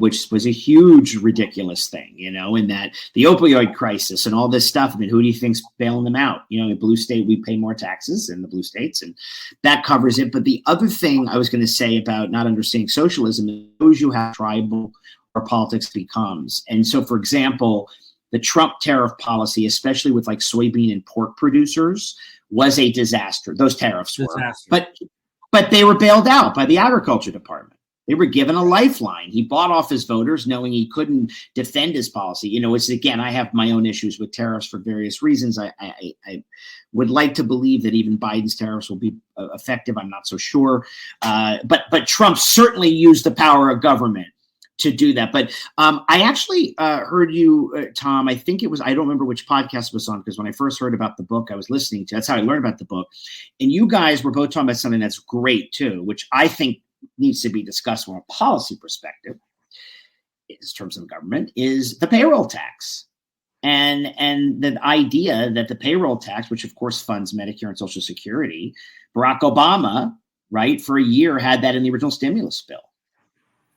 which was a huge, ridiculous thing, and that the opioid crisis and all this stuff. I mean, who do you think's bailing them out? In blue state, we pay more taxes in the blue states, and that covers it. But the other thing I was going to say about not understanding socialism is shows you how tribal our politics becomes. And so, for example, the Trump tariff policy, especially with like soybean and pork producers, was a disaster. Those tariffs were, but they were bailed out by the Agriculture Department. They were given a lifeline. He bought off his voters knowing he couldn't defend his policy. It's, again, I have my own issues with tariffs for various reasons. I would like to believe that even Biden's tariffs will be effective. I'm not so sure. But Trump certainly used the power of government to do that. But I actually heard you, Tom, I think it was, I don't remember which podcast it was on, because when I first heard about the book, I was listening to, that's how I learned about the book. And you guys were both talking about something that's great too, which I think needs to be discussed from a policy perspective, in terms of government, is the payroll tax. And the idea that the payroll tax, which of course funds Medicare and Social Security, Barack Obama, right, for a year had that in the original stimulus bill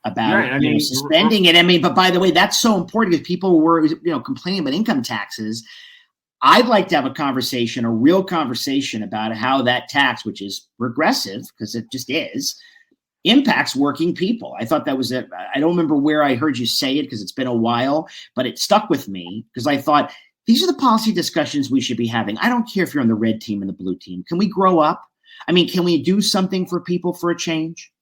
about suspending it. But by the way, that's so important because people were complaining about income taxes. I'd like to have a real conversation about how that tax, which is regressive because it just is, impacts working people. I thought that was it. I don't remember where I heard you say it because it's been a while, but it stuck with me because I thought these are the policy discussions we should be having. I don't care if you're on the red team and the blue team. Can we grow up? I mean, can we do something for people for a change?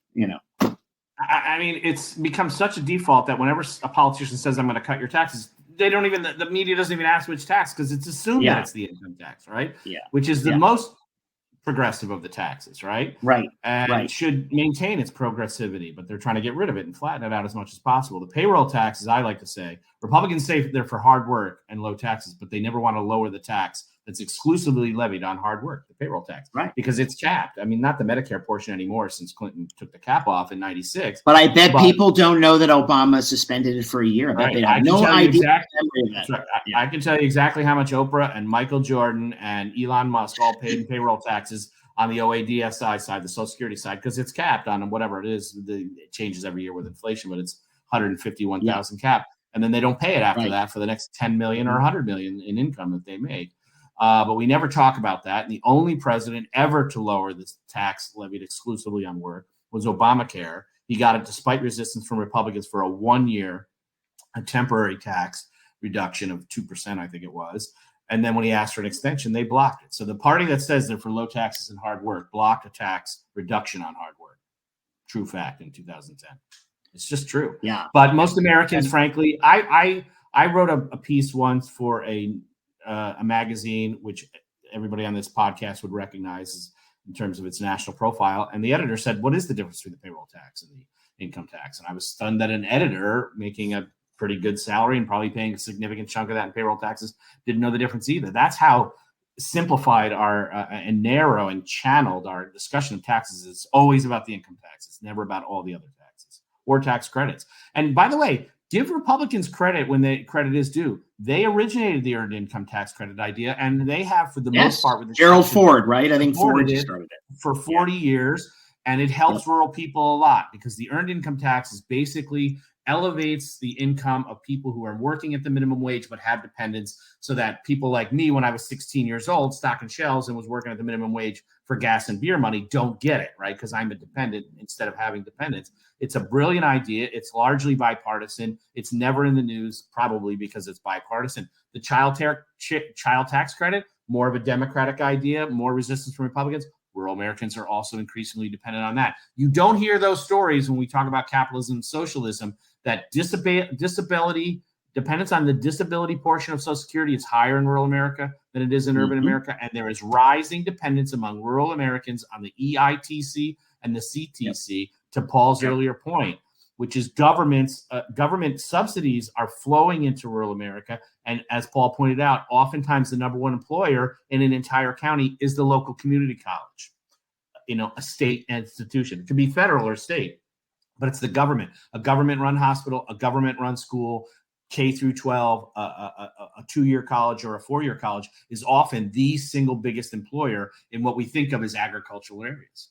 I mean, it's become such a default that whenever a politician says, I'm going to cut your taxes, they don't even, the media doesn't even ask which tax because it's assumed that it's the income tax, right? Yeah. Which is the most progressive of the taxes, right? Right. And should maintain its progressivity, but they're trying to get rid of it and flatten it out as much as possible. The payroll tax, as I like to say, Republicans say they're for hard work and low taxes, but they never want to lower the tax that's exclusively levied on hard work, the payroll tax, right? Because it's capped. I mean, not the Medicare portion anymore since Clinton took the cap off in '96. But I bet people don't know that Obama suspended it for a year. I bet they have no idea. I can tell you exactly how much Oprah and Michael Jordan and Elon Musk all paid in payroll taxes on the OADSI side, the Social Security side, because it's capped on whatever it is. It changes every year with inflation, but it's 151,000 cap. And then they don't pay it after that for the next 10 million or 100 million in income that they make. But we never talk about that. And the only president ever to lower this tax levied exclusively on work was Obamacare. He got it despite resistance from Republicans for a 1 year, a temporary tax reduction of 2%, I think it was. And then when he asked for an extension, they blocked it. So the party that says they're for low taxes and hard work blocked a tax reduction on hard work. True fact in 2010. It's just true. Yeah. But most Americans, frankly, I wrote a piece once for a magazine, which everybody on this podcast would recognize in terms of its national profile. And the editor said, what is the difference between the payroll tax and the income tax? And I was stunned that an editor making a pretty good salary and probably paying a significant chunk of that in payroll taxes didn't know the difference either. That's how simplified our and narrow and channeled our discussion of taxes. It's always about the income tax. It's never about all the other taxes or tax credits. And by the way, give Republicans credit when credit is due. They originated the earned income tax credit idea, and they have for the most part with Gerald Ford, right? I think Ford started it for 40 years, and it helps rural people a lot because the earned income tax is basically elevates the income of people who are working at the minimum wage but have dependents, so that people like me, when I was 16 years old, stocking shelves and was working at the minimum wage for gas and beer money, don't get it, right? Because I'm a dependent instead of having dependents. It's a brilliant idea. It's largely bipartisan. It's never in the news, probably because it's bipartisan. The child tax credit, more of a Democratic idea, more resistance from Republicans. Rural Americans are also increasingly dependent on that. You don't hear those stories when we talk about capitalism and socialism, that disability, dependence on the disability portion of Social Security is higher in rural America than it is in urban America. And there is rising dependence among rural Americans on the EITC and the CTC, to Paul's earlier point, which is government subsidies are flowing into rural America. And as Paul pointed out, oftentimes the number one employer in an entire county is the local community college, a state institution. It could be federal or state, but it's the government, a government-run hospital, a government-run school, K through 12, a 2-year college or a 4-year college is often the single biggest employer in what we think of as agricultural areas.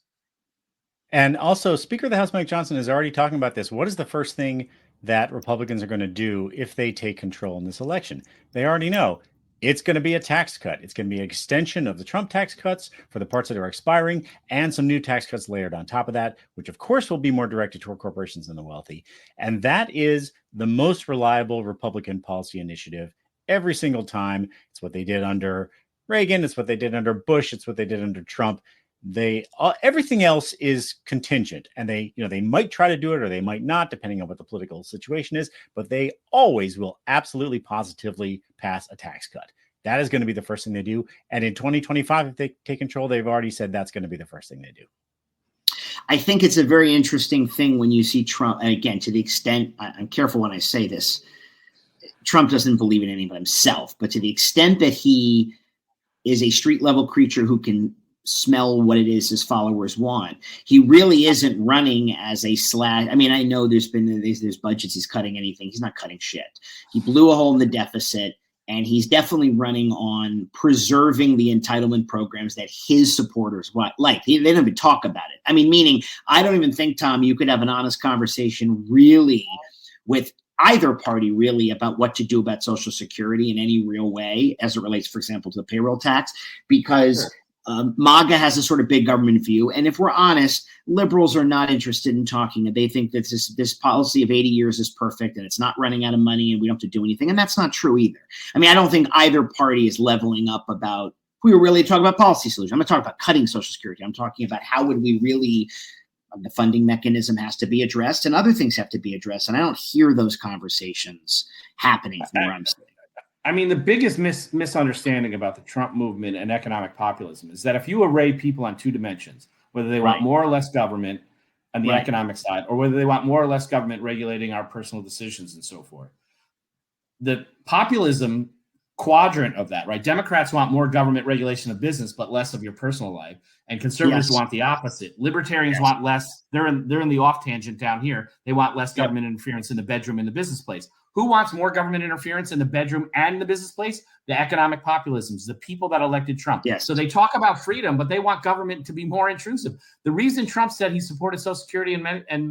And also, Speaker of the House Mike Johnson is already talking about this. What is the first thing that Republicans are going to do if they take control in this election? They already know it's going to be a tax cut. It's going to be an extension of the Trump tax cuts for the parts that are expiring and some new tax cuts layered on top of that, which of course will be more directed toward corporations and the wealthy. And that is the most reliable Republican policy initiative every single time. It's what they did under Reagan. It's what they did under Bush. It's what they did under Trump. Everything else is contingent, and they might try to do it or they might not, depending on what the political situation is, but they always will absolutely positively pass a tax cut. That is going to be the first thing they do. And in 2025, if they take control, they've already said that's going to be the first thing they do. I think it's a very interesting thing when you see Trump, and again, to the extent, I'm careful when I say this, Trump doesn't believe in any but himself, but to the extent that he is a street level creature who can smell what it is his followers want. He really isn't running as a slash. I mean, I know there's budgets he's cutting anything. He's not cutting shit. He blew a hole in the deficit, and he's definitely running on preserving the entitlement programs that his supporters like. They don't even talk about it. I mean, meaning I don't even think, Tom, you could have an honest conversation really with either party really about what to do about Social Security in any real way as it relates, for example, to the payroll tax, because MAGA has a sort of big government view. And if we're honest, liberals are not interested in talking. They think that this policy of 80 years is perfect and it's not running out of money and we don't have to do anything. And that's not true either. I mean, I don't think either party is leveling up about, if we were really talking about policy solutions, I'm not talking about cutting Social Security. I'm talking about how would we really, the funding mechanism has to be addressed and other things have to be addressed. And I don't hear those conversations happening from where I'm sitting. I mean, the biggest misunderstanding about the Trump movement and economic populism is that if you array people on two dimensions, whether they want more or less government on the economic side, or whether they want more or less government regulating our personal decisions and so forth, the populism quadrant of that, right? Democrats want more government regulation of business, but less of your personal life. And conservatives want the opposite. Libertarians want less. They're in the off tangent down here. They want less government interference in the bedroom and the business place. Who wants more government interference in the bedroom and the business place? The economic populisms, the people that elected Trump. Yes. So they talk about freedom, but they want government to be more intrusive. The reason Trump said he supported Social Security and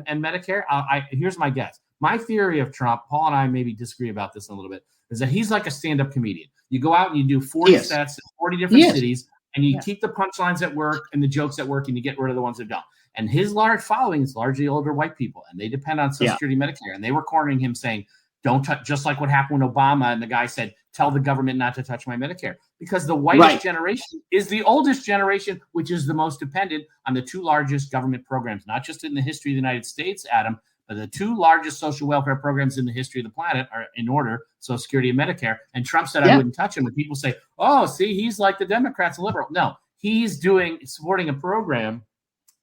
Medicare, here's my guess. My theory of Trump, Paul and I maybe disagree about this a little bit, is that he's like a stand-up comedian. You go out and you do 40 sets in 40 different cities, and you keep the punchlines at work and the jokes at work, and you get rid of the ones that don't. And his large following is largely older white people, and they depend on Social Security, Medicare. And they were cornering him saying, don't touch, just like what happened with Obama. And the guy said, tell the government not to touch my Medicare, because the whitest generation is the oldest generation, which is the most dependent on the two largest government programs, not just in the history of the United States, Adam, but the two largest social welfare programs in the history of the planet are in order, Social Security and Medicare. And Trump said, I wouldn't touch him. And people say, oh, see, he's like the Democrats, a liberal. No, he's supporting a program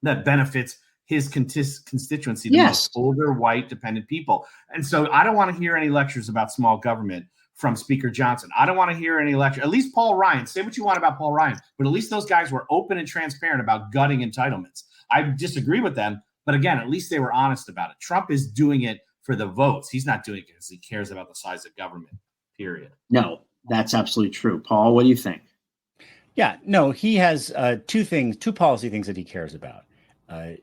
that benefits his constituency, the most older, white, dependent people. And so I don't want to hear any lectures about small government from Speaker Johnson. I don't want to hear any lecture. At least Paul Ryan, say what you want about Paul Ryan, but at least those guys were open and transparent about gutting entitlements. I disagree with them, but again, at least they were honest about it. Trump is doing it for the votes. He's not doing it because he cares about the size of government, period. No, that's absolutely true. Paul, what do you think? Yeah, no, he has two policy things that he cares about.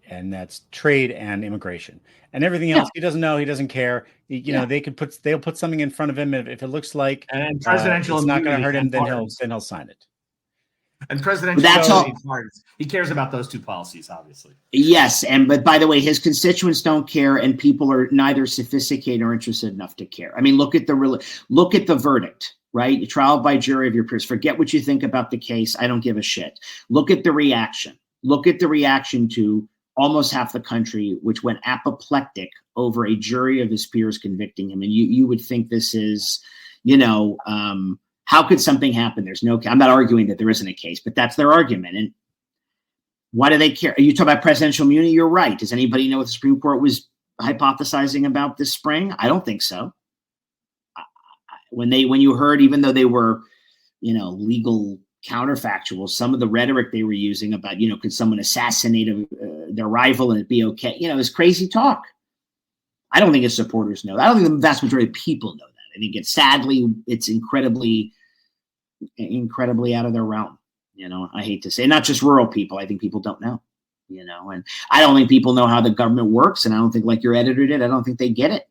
And that's trade and immigration, and everything else he doesn't know. He doesn't care. They'll put something in front of him if it looks like and presidential it's not going to hurt him. Then he'll sign it. And presidential he cares about those two policies, obviously. Yes, but by the way, his constituents don't care, and people are neither sophisticated or interested enough to care. I mean, look at the verdict. Right? Trial by jury of your peers. Forget what you think about the case. I don't give a shit. Look at the reaction. Look at the reaction to almost half the country, which went apoplectic over a jury of his peers convicting him. And you would think this is, how could something happen? I'm not arguing that there isn't a case, but that's their argument. And why do they care? Are you talking about presidential immunity? You're right. Does anybody know what the Supreme Court was hypothesizing about this spring? I don't think so. When you heard, even though they were, legal counterfactual, some of the rhetoric they were using about, could someone assassinate their rival and it'd be okay? It's crazy talk. I don't think his supporters know that. I don't think the vast majority of people know that. I think it's incredibly out of their realm. I hate to say, not just rural people. I think people don't know, and I don't think people know how the government works. And I don't think, like your editor did, I don't think they get it.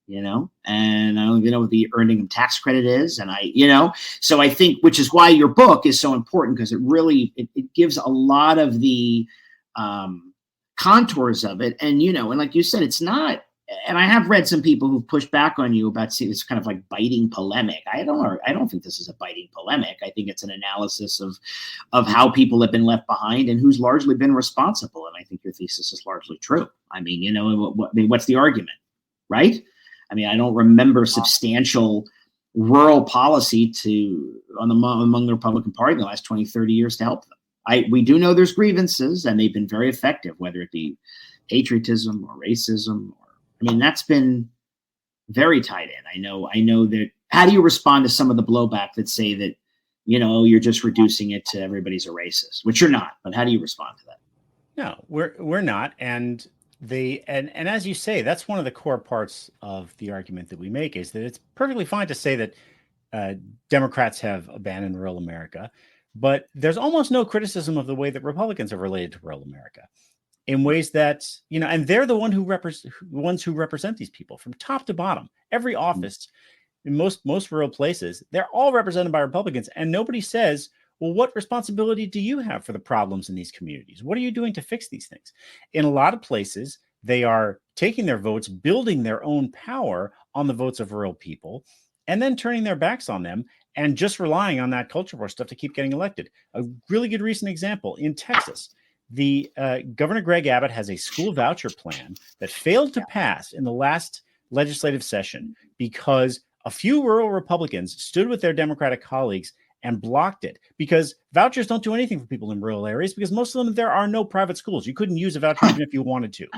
And I don't even know what the earning tax credit is. And so I think, which is why your book is so important, because it really, it gives a lot of the contours of it. And, and like you said, it's not, and I have read some people who've pushed back on you about, see, it's kind of like biting polemic. I don't think this is a biting polemic. I think it's an analysis of how people have been left behind and who's largely been responsible. And I think your thesis is largely true. I mean, what's the argument, right? I mean, I don't remember substantial rural policy among the Republican Party in the last 20, 30 years to help them. We do know there's grievances, and they've been very effective, whether it be patriotism or racism. That's been very tied in. I know that. How do you respond to some of the blowback that say that you're just reducing it to everybody's a racist, which you're not. But how do you respond to that? No, we're not. And and as you say, that's one of the core parts of the argument that we make, is that it's perfectly fine to say that Democrats have abandoned rural America, but there's almost no criticism of the way that Republicans have related to rural America in ways that, and they're the ones who represent these people from top to bottom. Every office in most rural places, they're all represented by Republicans, and nobody says, well, what responsibility do you have for the problems in these communities? What are you doing to fix these things? In a lot of places, they are taking their votes, building their own power on the votes of rural people, and then turning their backs on them and just relying on that culture war stuff to keep getting elected. A really good recent example in Texas, the Governor Greg Abbott has a school voucher plan that failed to pass in the last legislative session because a few rural Republicans stood with their Democratic colleagues and blocked it, because vouchers don't do anything for people in rural areas, because most of them, there are no private schools. You couldn't use a voucher even if you wanted to.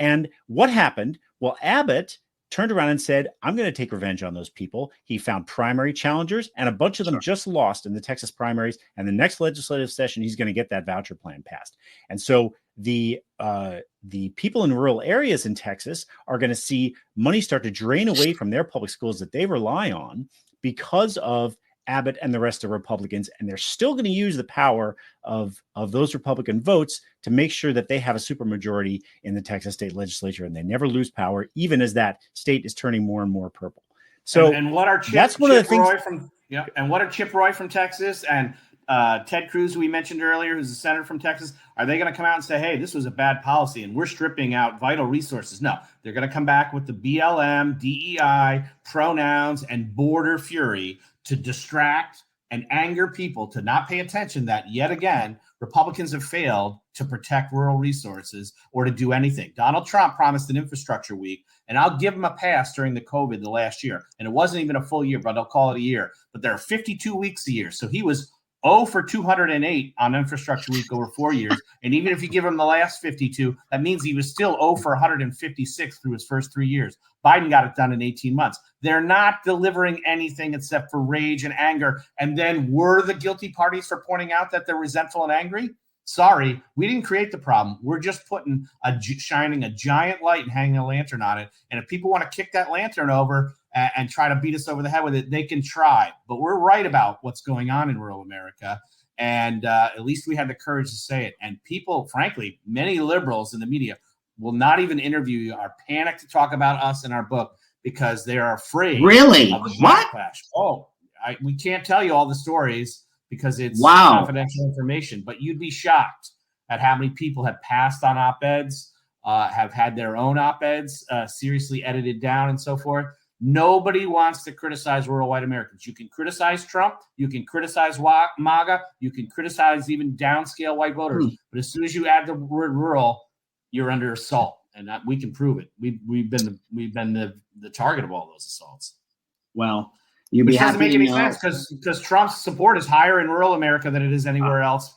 And what happened? Well, Abbott turned around and said, I'm going to take revenge on those people. He found primary challengers, and a bunch of them just lost in the Texas primaries. And the next legislative session, he's going to get that voucher plan passed. And so the people in rural areas in Texas are going to see money start to drain away from their public schools that they rely on because of Abbott and the rest of Republicans, and they're still going to use the power of those Republican votes to make sure that they have a supermajority in the Texas state legislature, and they never lose power, even as that state is turning more and more purple. So, and what are that's one of the things. And what are Chip Roy from Texas and Ted Cruz, who we mentioned earlier, who's a senator from Texas? Are they going to come out and say, "Hey, this was a bad policy, and we're stripping out vital resources"? No, they're going to come back with the BLM, DEI, pronouns, and border fury to distract and anger people to not pay attention that, yet again, Republicans have failed to protect rural resources or to do anything. Donald Trump promised an infrastructure week, and I'll give him a pass during the COVID the last year. And it wasn't even a full year, but I'll call it a year. But there are 52 weeks a year. So he was 0 for 208 on infrastructure week over 4 years. And even if you give him the last 52, that means he was still 0 for 156 through his first 3 years. Biden got it done in 18 months. They're not delivering anything except for rage and anger. And then we're the guilty parties for pointing out that they're resentful and angry. Sorry, we didn't create the problem. We're just shining a giant light and hanging a lantern on it. And if people want to kick that lantern over and try to beat us over the head with it, they can try. But we're right about what's going on in rural America. And at least we had the courage to say it. And people, frankly, many liberals in the media will not even interview you, are panicked to talk about us in our book because they are afraid of the backlash. Oh, we can't tell you all the stories because it's confidential information, but you'd be shocked at how many people have passed on op-eds, have had their own op-eds seriously edited down and so forth. Nobody wants to criticize rural white Americans. You can criticize Trump. You can criticize MAGA. You can criticize even downscale white voters. But as soon as you add the word rural, you're under assault, and we can prove it. We've been the target of all those assaults. Well, you'd be Which happy doesn't make to any know. sense because Trump's support is higher in rural America than it is anywhere else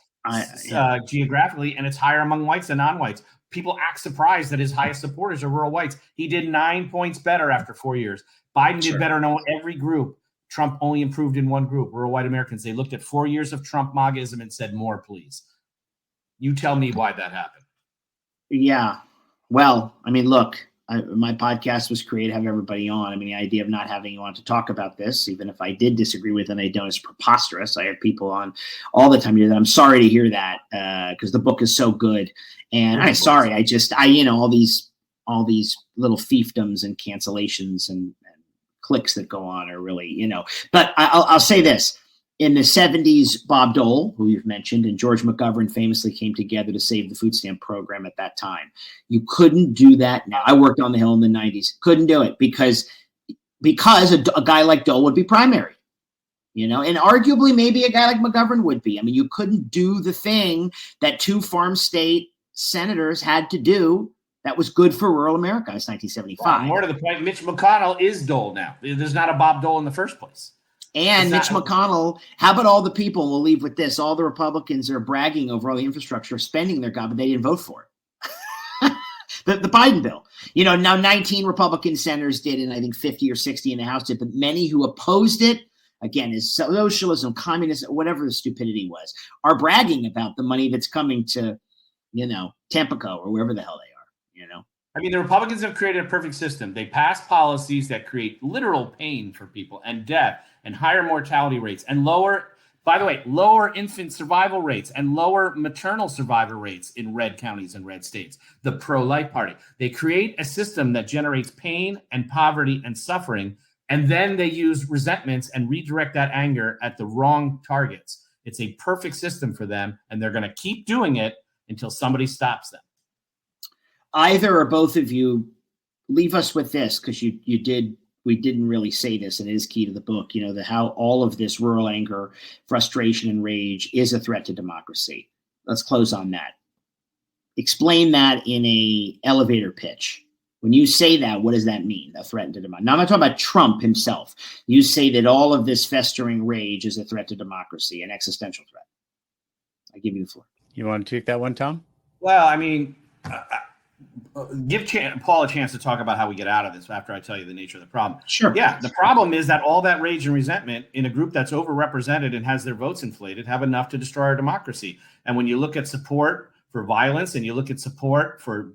geographically, and it's higher among whites than non-whites. People act surprised that his highest supporters are rural whites. He did 9 points better after 4 years. Biden did better in every group. Trump only improved in one group, rural white Americans. They looked at 4 years of Trump MAGAism and said, more, please. You tell me why that happened. Yeah. Well, I mean, look, my podcast was created to have everybody on. I mean, the idea of not having you on to talk about this, even if I did disagree with them, they don't, is preposterous. I have people on all the time here that I'm sorry to hear that because the book is so good. And I'm sorry, all these little fiefdoms and cancellations and clicks that go on are really, but I'll say this. In the 70s, Bob Dole, who you've mentioned, and George McGovern famously came together to save the food stamp program at that time. You couldn't do that now. I worked on the Hill in the 90s. Couldn't do it because a guy like Dole would be primary, and arguably maybe a guy like McGovern would be. I mean, you couldn't do the thing that two farm state senators had to do that was good for rural America. It's 1975. Well, more to the point, Mitch McConnell is Dole now. There's not a Bob Dole in the first place. And Mitch McConnell, how about all the people, we'll leave with this, all the Republicans are bragging over all the infrastructure spending their God, but they didn't vote for it. the Biden bill. Now 19 Republican senators did, and I think 50 or 60 in the House did, but many who opposed it again, is socialism, communism, whatever the stupidity was, are bragging about the money that's coming to, Tampico or wherever the hell they are, I mean, the Republicans have created a perfect system. They pass policies that create literal pain for people and death and higher mortality rates and lower infant survival rates and lower maternal survival rates in red counties and red states. The pro-life party. They create a system that generates pain and poverty and suffering, and then they use resentments and redirect that anger at the wrong targets. It's a perfect system for them, and they're going to keep doing it until somebody stops them. Either or both of you leave us with this, because we didn't really say this, and it is key to the book, how all of this rural anger, frustration, and rage is a threat to democracy. Let's close on that. Explain that in a elevator pitch. When you say that, what does that mean? A threat to democracy. Now, I'm not talking about Trump himself. You say that all of this festering rage is a threat to democracy, an existential threat. I give you the floor. You want to take that one, Tom? Well, I mean, give Paul a chance to talk about how we get out of this after I tell you the nature of the problem. Sure. Yeah, the problem is that all that rage and resentment in a group that's overrepresented and has their votes inflated have enough to destroy our democracy. And when you look at support for violence and you look at support for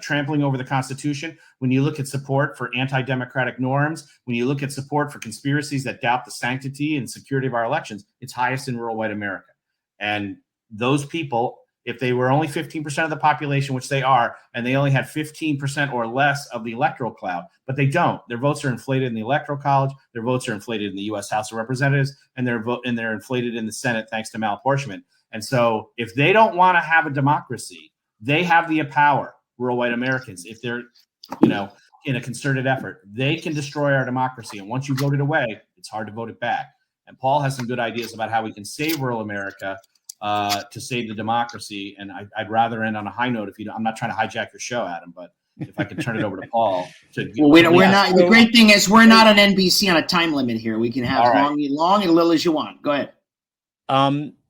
trampling over the Constitution, when you look at support for anti-democratic norms, when you look at support for conspiracies that doubt the sanctity and security of our elections, it's highest in rural white America. And those people, if they were only 15% of the population, which they are, and they only had 15% or less of the electoral clout, but they don't. Their votes are inflated in the Electoral College. Their votes are inflated in the U.S. House of Representatives, and they're inflated in the Senate thanks to malapportionment. And so if they don't want to have a democracy, they have the power, rural white Americans. If they're, in a concerted effort, they can destroy our democracy. And once you vote it away, it's hard to vote it back. And Paul has some good ideas about how we can save rural America to save the democracy. And I'd rather end on a high note. I'm not trying to hijack your show, Adam, but if I could turn it over to Paul. We're not. The great thing is we're not on NBC on a time limit here. We can have long and little as you want. Go ahead.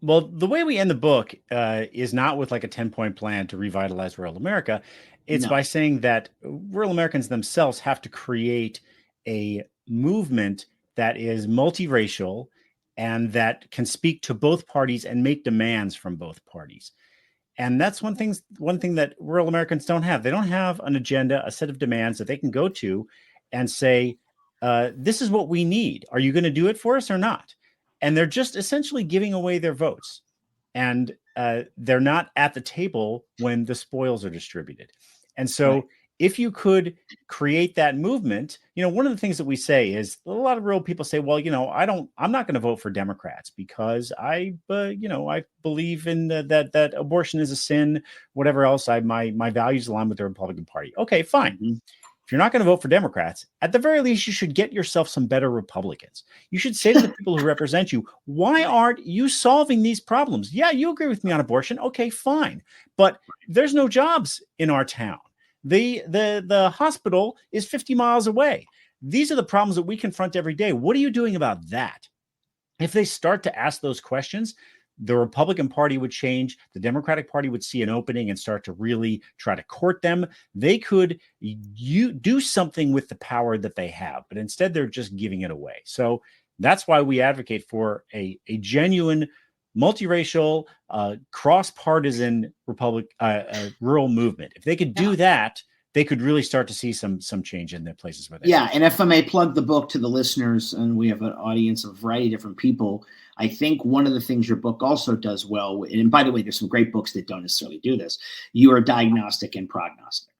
Well, the way we end the book is not with like a 10-point plan to revitalize rural America. It's by saying that rural Americans themselves have to create a movement that is multiracial and that can speak to both parties and make demands from both parties. And that's one thing that rural Americans don't have. They don't have an agenda, a set of demands that they can go to and say, this is what we need. Are you going to do it for us or not? And they're just essentially giving away their votes. And they're not at the table when the spoils are distributed. And so if you could create that movement, one of the things that we say is a lot of rural people say, well, I'm not going to vote for Democrats because I believe in that abortion is a sin, whatever else. My values align with the Republican Party. Okay, fine. Mm-hmm. If you're not going to vote for Democrats, at the very least, you should get yourself some better Republicans. You should say to the people who represent you, why aren't you solving these problems? Yeah, you agree with me on abortion. Okay, fine. But there's no jobs in our town. The hospital is 50 miles away. These are the problems that we confront every day. What are you doing about that? If they start to ask those questions, the Republican Party would change. The Democratic Party would see an opening and start to really try to court them. They could do something with the power that they have, but instead they're just giving it away. So that's why we advocate for a genuine, multiracial, cross-partisan rural movement. If they could do that, they could really start to see some change in the places where they are. And if I may plug the book to the listeners, and we have an audience of a variety of different people, I think one of the things your book also does well, and by the way, there's some great books that don't necessarily do this, you are diagnostic and prognostic.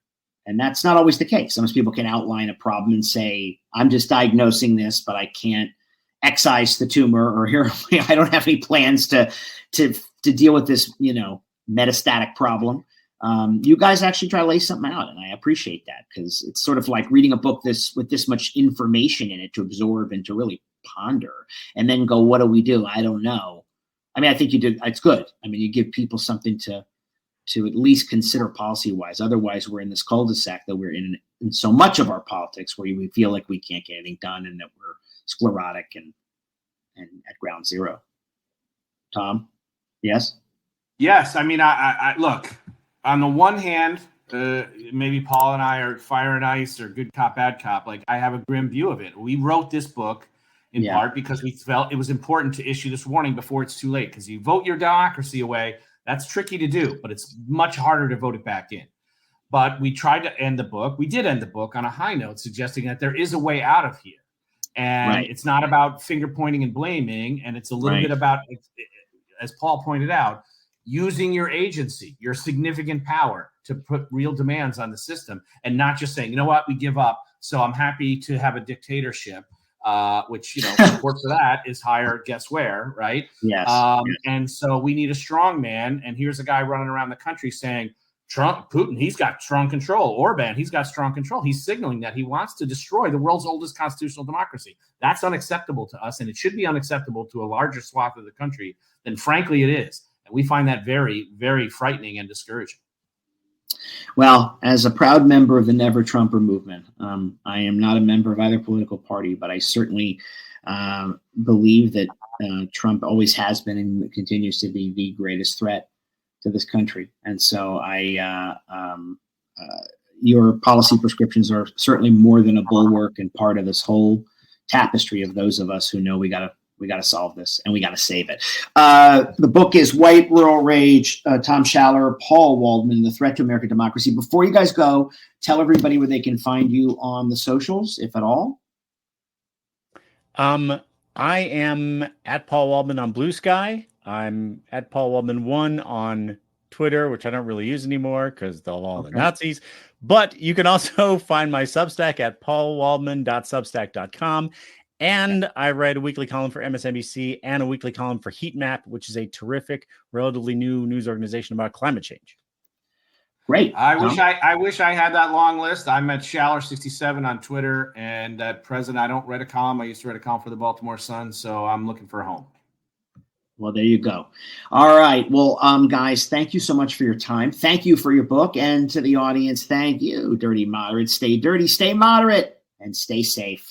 And that's not always the case. Sometimes people can outline a problem and say, I'm just diagnosing this, but I can't excise the tumor, or here I don't have any plans to deal with this, metastatic problem. You guys actually try to lay something out, and I appreciate that, because it's sort of like reading a book with this much information in it to absorb and to really ponder, and then go, what do we do? I don't know. I mean, I think you did. It's good. I mean, you give people something to at least consider policy-wise. Otherwise, we're in this cul-de-sac that we're in so much of our politics, where we feel like we can't get anything done and that we're sclerotic and at ground zero. Tom? Yes? Yes. I mean, I look, on the one hand, maybe Paul and I are fire and ice or good cop, bad cop. Like, I have a grim view of it. We wrote this book in part because we felt it was important to issue this warning before it's too late. Because you vote your democracy away, that's tricky to do, but it's much harder to vote it back in. But we tried to end the book. We did end the book on a high note, suggesting that there is a way out of here. And it's not about finger pointing and blaming. And it's a little bit about, as Paul pointed out, using your agency, your significant power to put real demands on the system and not just saying, you know what, we give up. So I'm happy to have a dictatorship, which, support for that is higher, guess where, right? Yes. And so we need a strong man. And here's a guy running around the country saying, Putin, he's got strong control. Orban, he's got strong control. He's signaling that he wants to destroy the world's oldest constitutional democracy. That's unacceptable to us, and it should be unacceptable to a larger swath of the country than, frankly, it is. And we find that very, very frightening and discouraging. Well, as a proud member of the Never Trumper movement, I am not a member of either political party, but I certainly believe that Trump always has been and continues to be the greatest threat to this country. And so your policy prescriptions are certainly more than a bulwark and part of this whole tapestry of those of us who know we got to solve this and we got to save it. The book is White Rural Rage, Tom Schaller, Paul Waldman, The Threat to American Democracy. Before you guys go, tell everybody where they can find you on the socials, if at all. I am at Paul Waldman on Blue Sky. I'm at Paul Waldman 1 on Twitter, which I don't really use anymore because of all the Nazis. But you can also find my Substack at paulwaldman.substack.com. And I write a weekly column for MSNBC and a weekly column for Heat Map, which is a terrific, relatively new news organization about climate change. Great. I wish I had that long list. I'm at Schaller67 on Twitter, and at present, I don't write a column. I used to write a column for the Baltimore Sun, so I'm looking for a home. Well, there you go. All right. Well, guys, thank you so much for your time. Thank you for your book. And to the audience, thank you. Dirty Moderates. Stay dirty, stay moderate, and stay safe.